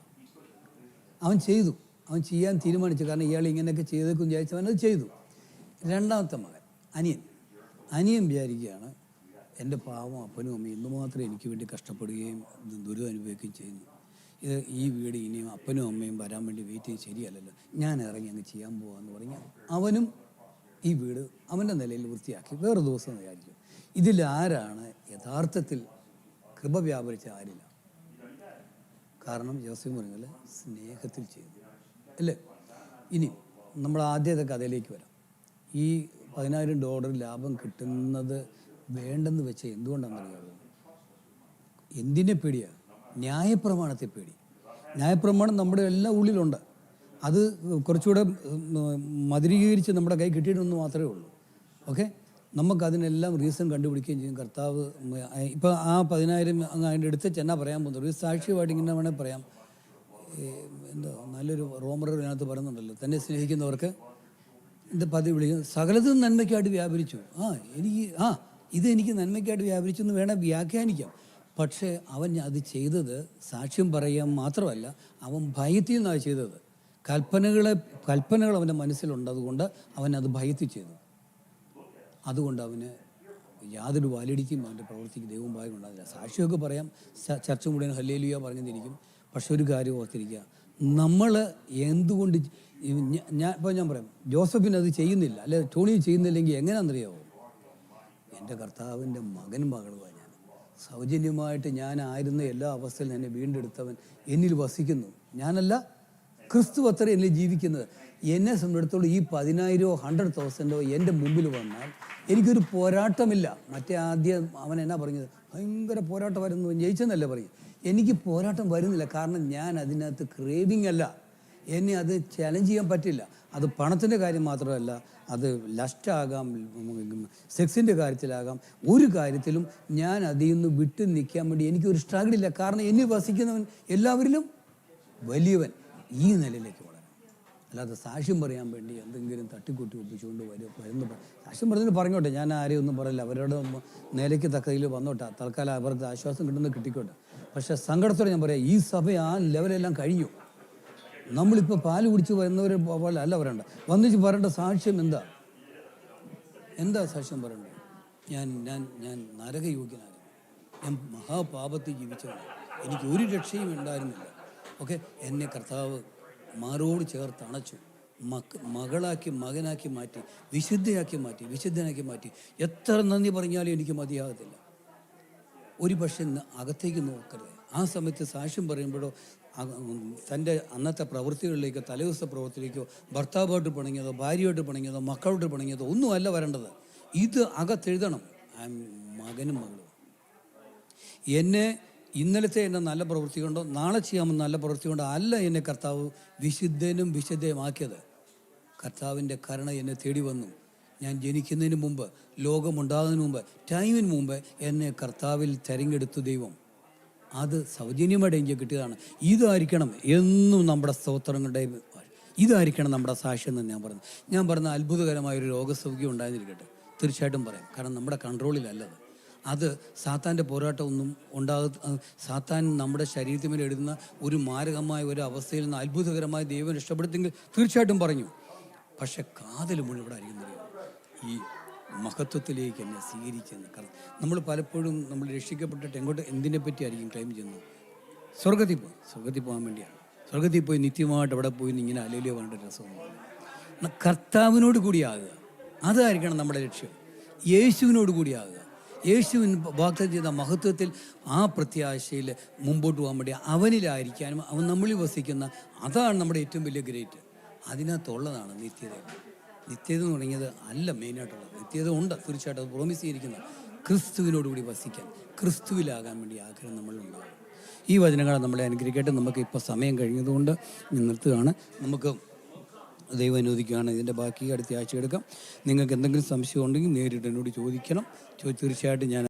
അവൻ ചെയ്തു, അവൻ ചെയ്യാൻ തീരുമാനിച്ചു. കാരണം ഇയാൾ ഇങ്ങനെയൊക്കെ ചെയ്തേക്കും വിചാരിച്ചവനത് ചെയ്തു. 2ാമത്തെ മകൻ അനിയൻ വിചാരിക്കുകയാണ്, എൻ്റെ പാവം അപ്പനും അമ്മയും എന്തുമാത്രം എനിക്ക് വേണ്ടി കഷ്ടപ്പെടുകയും ദുരിതം അനുഭവിക്കുകയും ചെയ്യുന്നു. ഈ വീട് ഇനിയും അപ്പനും അമ്മയും വരാൻ വേണ്ടി വെയിറ്റ് ചെയ്ത് ശരിയല്ലല്ലോ, ഞാൻ ഇറങ്ങി അങ്ങ് ചെയ്യാൻ പോകാമെന്ന് പറഞ്ഞാൽ അവനും ഈ വീട് അവൻ്റെ നിലയിൽ വൃത്തിയാക്കി വേറെ ദിവസം വിചാരിച്ചു. ഇതിലാരാണ് യഥാർത്ഥത്തിൽ കൃപ വ്യാപരിച്ച? ആരില്ല. കാരണം ജോസഫ് പറഞ്ഞാൽ സ്നേഹത്തിൽ ചെയ്തു അല്ലേ. ഇനി നമ്മൾ ആദ്യത്തെ കഥയിലേക്ക് വരാം. ഈ $10,000 ലാഭം കിട്ടുന്നത് വേണ്ടെന്ന് വെച്ചാൽ എന്തുകൊണ്ടാണെന്നറിയാമോ? എന്തിനെ പേടിയാണ്? ന്യായപ്രമാണത്തെ പേടി. ന്യായപ്രമാണം നമ്മുടെ എല്ലാ ഉള്ളിലുണ്ട്. അത് കുറച്ചുകൂടെ മധുരീകരിച്ച് നമ്മുടെ കൈ കിട്ടിയിട്ടെന്ന് മാത്രമേ ഉള്ളൂ. ഓക്കെ, നമുക്കതിനെല്ലാം റീസൺ കണ്ടുപിടിക്കുകയും ചെയ്യും. കർത്താവ് ഇപ്പോൾ ആ 10,000 അങ്ങ് അതിൻ്റെ അടുത്ത് ചെന്നാ പറയാൻ പോകുന്നത് ഒരു സാക്ഷ്യമായിട്ട് ഇങ്ങനെ വേണേൽ പറയാം. എന്തോ നല്ലൊരു റോമർ അതിനകത്ത് പറയുന്നുണ്ടല്ലോ, തന്നെ സ്നേഹിക്കുന്നവർക്ക് എൻ്റെ പതിവ് വിളിക്കും, സകലതും നന്മയ്ക്കായിട്ട് വ്യാപരിച്ചു. ഇതെനിക്ക് നന്മയ്ക്കായിട്ട് വ്യാപരിച്ചു എന്ന് വേണേൽ വ്യാഖ്യാനിക്കാം. പക്ഷേ അവൻ അത് ചെയ്തത് സാക്ഷ്യം പറയാൻ മാത്രമല്ല, അവൻ ഭയത്തിൽ നിന്നാണ് ചെയ്തത്. കൽപ്പനകൾ അവൻ്റെ മനസ്സിലുണ്ടതുകൊണ്ട് അവൻ അത് ഭയത്തിൽ ചെയ്തു. അതുകൊണ്ട് അവന് യാതൊരു വാലിഡിറ്റിയും അവൻ്റെ പ്രവൃത്തിക്ക് ദൈവം ഭാഗ്യം ഉണ്ടാകില്ല. സാക്ഷിയൊക്കെ പറയാം, ചർച്ച മുഴുവൻ ഹല്ലേലൂയ പറഞ്ഞിരിക്കും. പക്ഷെ ഒരു കാര്യം ഓർത്തിരിക്കുക, നമ്മൾ എന്തുകൊണ്ട് ഞാൻ പറയാം, ജോസഫിന് അത് ചെയ്യുന്നില്ല, അല്ലെ ടോണി ചെയ്യുന്നില്ലെങ്കിൽ എങ്ങനെയാണെന്നറിയാമോ? എൻ്റെ കർത്താവിൻ്റെ മകനും മകളുമാണ് ഞാൻ. സൗജന്യമായിട്ട് ഞാനായിരുന്ന എല്ലാ അവസ്ഥയിലും എന്നെ വീണ്ടെടുത്തവൻ എന്നിൽ വസിക്കുന്നു. ഞാനല്ല, ക്രിസ്തു അത്ര എന്നിൽ ജീവിക്കുന്നത്. എന്നെ സംബന്ധിച്ചിടത്തോളം ഈ 10,000 100,000 എൻ്റെ മുമ്പിൽ വന്നാൽ എനിക്കൊരു പോരാട്ടമില്ല. മറ്റേ ആദ്യം അവൻ എന്നാ പറഞ്ഞത്, ഭയങ്കര പോരാട്ടമായിരുന്നു, ജയിച്ചെന്നല്ലേ പറയും. എനിക്ക് പോരാട്ടം വരുന്നില്ല, കാരണം ഞാൻ അതിനകത്ത് ക്രേവിങ് അല്ല. എന്നെ അത് ചലഞ്ച് ചെയ്യാൻ പറ്റില്ല. അത് പണത്തിൻ്റെ കാര്യം മാത്രമല്ല, അത് ലസ്റ്റാകാം, സെക്സിൻ്റെ കാര്യത്തിലാകാം, ഒരു കാര്യത്തിലും ഞാൻ അതിൽ നിന്ന് വിട്ടു നിൽക്കാൻ വേണ്ടി എനിക്കൊരു സ്ട്രഗിളില്ല. കാരണം എന്നിൽ വസിക്കുന്നവൻ എല്ലാവരിലും വലിയവൻ. ഈ നിലയിലേക്ക് വളരണം. അല്ലാതെ സാക്ഷ്യം പറയാൻ വേണ്ടി എന്തെങ്കിലും തട്ടിക്കൂട്ടി ഒപ്പിച്ചുകൊണ്ട് വരുന്ന സാക്ഷ്യം പറഞ്ഞിട്ട് പറഞ്ഞോട്ടെ, ഞാൻ ആരെയും ഒന്നും പറയില്ല, അവരുടെ നിലയ്ക്ക് തക്കതിൽ വന്നോട്ടെ, തൽക്കാലം അവർക്ക് ആശ്വാസം കിട്ടുന്നത് കിട്ടിക്കോട്ടെ. പക്ഷേ സങ്കടത്തോടെ ഞാൻ പറയാം, ഈ സഭ ആ ലെവലെല്ലാം കഴിഞ്ഞു. നമ്മളിപ്പോൾ പാല് കുടിച്ച് വരുന്നവർ പോലെ അല്ല വരണ്ട. വന്നിച്ച് പറയേണ്ട സാക്ഷ്യം എന്താ സാക്ഷ്യം പറയണ്ടത്? ഞാൻ നരകയോഗ്യനായിരുന്നു, ഞാൻ മഹാപാപത്തിൽ ജീവിച്ചവനാണ്, എനിക്ക് ഒരു രക്ഷയും ഉണ്ടായിരുന്നില്ല. ഓക്കെ, എന്നെ കർത്താവ് മാറോട് ചേർത്ത് അണച്ചു, മകളാക്കി മകനാക്കി മാറ്റി, വിശുദ്ധനാക്കി മാറ്റി. എത്ര നന്ദി പറഞ്ഞാലും എനിക്ക് മതിയാകത്തില്ല. ഒരു പക്ഷേ അകത്തേക്ക് നോക്കരുത്. ആ സമയത്ത് സാക്ഷ്യം പറയുമ്പോഴോ തൻ്റെ അന്നത്തെ പ്രവൃത്തികളിലേക്കോ തലേദിവസ പ്രവൃത്തിയിലേക്കോ ഭർത്താവായിട്ട് പിണങ്ങിയതോ ഭാര്യയായിട്ട് പിണങ്ങിയതോ മക്കളോട്ട് പിണങ്ങിയതോ ഒന്നുമല്ല വരേണ്ടത്. ഇത് അകത്തെഴുതണം, മകനും മകളും. എന്നെ ഇന്നലത്തെ എൻ്റെ നല്ല പ്രവൃത്തി കൊണ്ടോ നാളെ ചെയ്യാമെന്ന് നല്ല പ്രവൃത്തി കൊണ്ടോ അല്ല എന്നെ കർത്താവ് വിശുദ്ധനും വിശുദ്ധയുമാക്കിയത്. കർത്താവിൻ്റെ കരുണ എന്നെ തേടി വന്നു. ഞാൻ ജനിക്കുന്നതിന് മുമ്പ്, ലോകമുണ്ടാകുന്നതിന് മുമ്പ്, ടൈമിന് മുമ്പ് എന്നെ കർത്താവിൽ തിരഞ്ഞെടുത്തു ദൈവം. അത് സൗജന്യമായിട്ട് എനിക്ക് കിട്ടിയതാണ്. ഇതായിരിക്കണം എന്നും നമ്മുടെ സ്തോത്രങ്ങളുടെ, ഇതായിരിക്കണം നമ്മുടെ സാക്ഷ്യം എന്ന് ഞാൻ പറഞ്ഞ അത്ഭുതകരമായൊരു രോഗസൗഖ്യം ഉണ്ടായിരിക്കട്ടെ, തീർച്ചയായിട്ടും പറയാം. കാരണം നമ്മുടെ കൺട്രോളിലല്ലത്. അത് സാത്താൻ്റെ പോരാട്ടമൊന്നും സാത്താൻ നമ്മുടെ ശരീരത്തിന്മേൽ എഴുതുന്ന ഒരു മാരകമായ ഒരു അവസ്ഥയിൽ നിന്ന് അത്ഭുതകരമായി ദൈവം രക്ഷപ്പെടുത്തെങ്കിൽ തീർച്ചയായിട്ടും പറഞ്ഞു. പക്ഷെ കാതൽ മുഴുവൻ ഇവിടെ അറിയുന്നത് ഈ മഹത്വത്തിലേക്ക് എന്നെ സ്വീകരിക്കുന്നു. കാരണം നമ്മൾ പലപ്പോഴും നമ്മൾ രക്ഷിക്കപ്പെട്ടിട്ട് എന്തിനെ പറ്റിയായിരിക്കും ക്ലെയിം ചെയ്യുന്നത്? സ്വർഗത്തിൽ പോകാൻ വേണ്ടിയാണ്. സ്വർഗത്തിൽ പോയി നിത്യമായിട്ട് അവിടെ പോയി ഇങ്ങനെ അലയിലോ വേണ്ട രസമൊന്നും. കർത്താവിനോട് കൂടിയാകുക, അതായിരിക്കണം നമ്മുടെ ലക്ഷ്യം. യേശുവിനോട് കൂടിയാകുക, യേശുവിൻ വാഗ്ദത്തം ചെയ്ത മഹത്വത്തിൽ ആ പ്രത്യാശയിൽ മുമ്പോട്ട് പോകാൻ വേണ്ടി അവനിലായിരിക്കാനും അവൻ നമ്മളിൽ വസിക്കുന്ന, അതാണ് നമ്മുടെ ഏറ്റവും വലിയ ഗ്രേറ്റ്. അതിനകത്തുള്ളതാണ് നിത്യത. നിത്യത എന്ന് തുടങ്ങിയത് അല്ല മെയിനായിട്ടുള്ളത്. നിത്യത ഉണ്ട് തീർച്ചയായിട്ടും, അത് പ്രോമിസ് ചെയ്തിരിക്കുന്നത്. ക്രിസ്തുവിനോടുകൂടി വസിക്കാൻ, ക്രിസ്തുവിലാകാൻ വേണ്ടി ആഗ്രഹം നമ്മളുണ്ടാകും. ഈ വചനങ്ങൾ നമ്മളെ അനുഗ്രഹിക്കട്ടെ. നമുക്ക് ഇപ്പോൾ സമയം കഴിഞ്ഞതുകൊണ്ട് ഞാൻ നിർത്തുകയാണ്. നമുക്ക് ദൈവം അനുവദിക്കുകയാണ് ഇതിൻ്റെ ബാക്കി അടുത്ത ആഴ്ച എടുക്കാം. നിങ്ങൾക്ക് എന്തെങ്കിലും സംശയം ഉണ്ടെങ്കിൽ നേരിട്ട് എന്നോട് ചോദിക്കണം. തീർച്ചയായിട്ടും ഞാൻ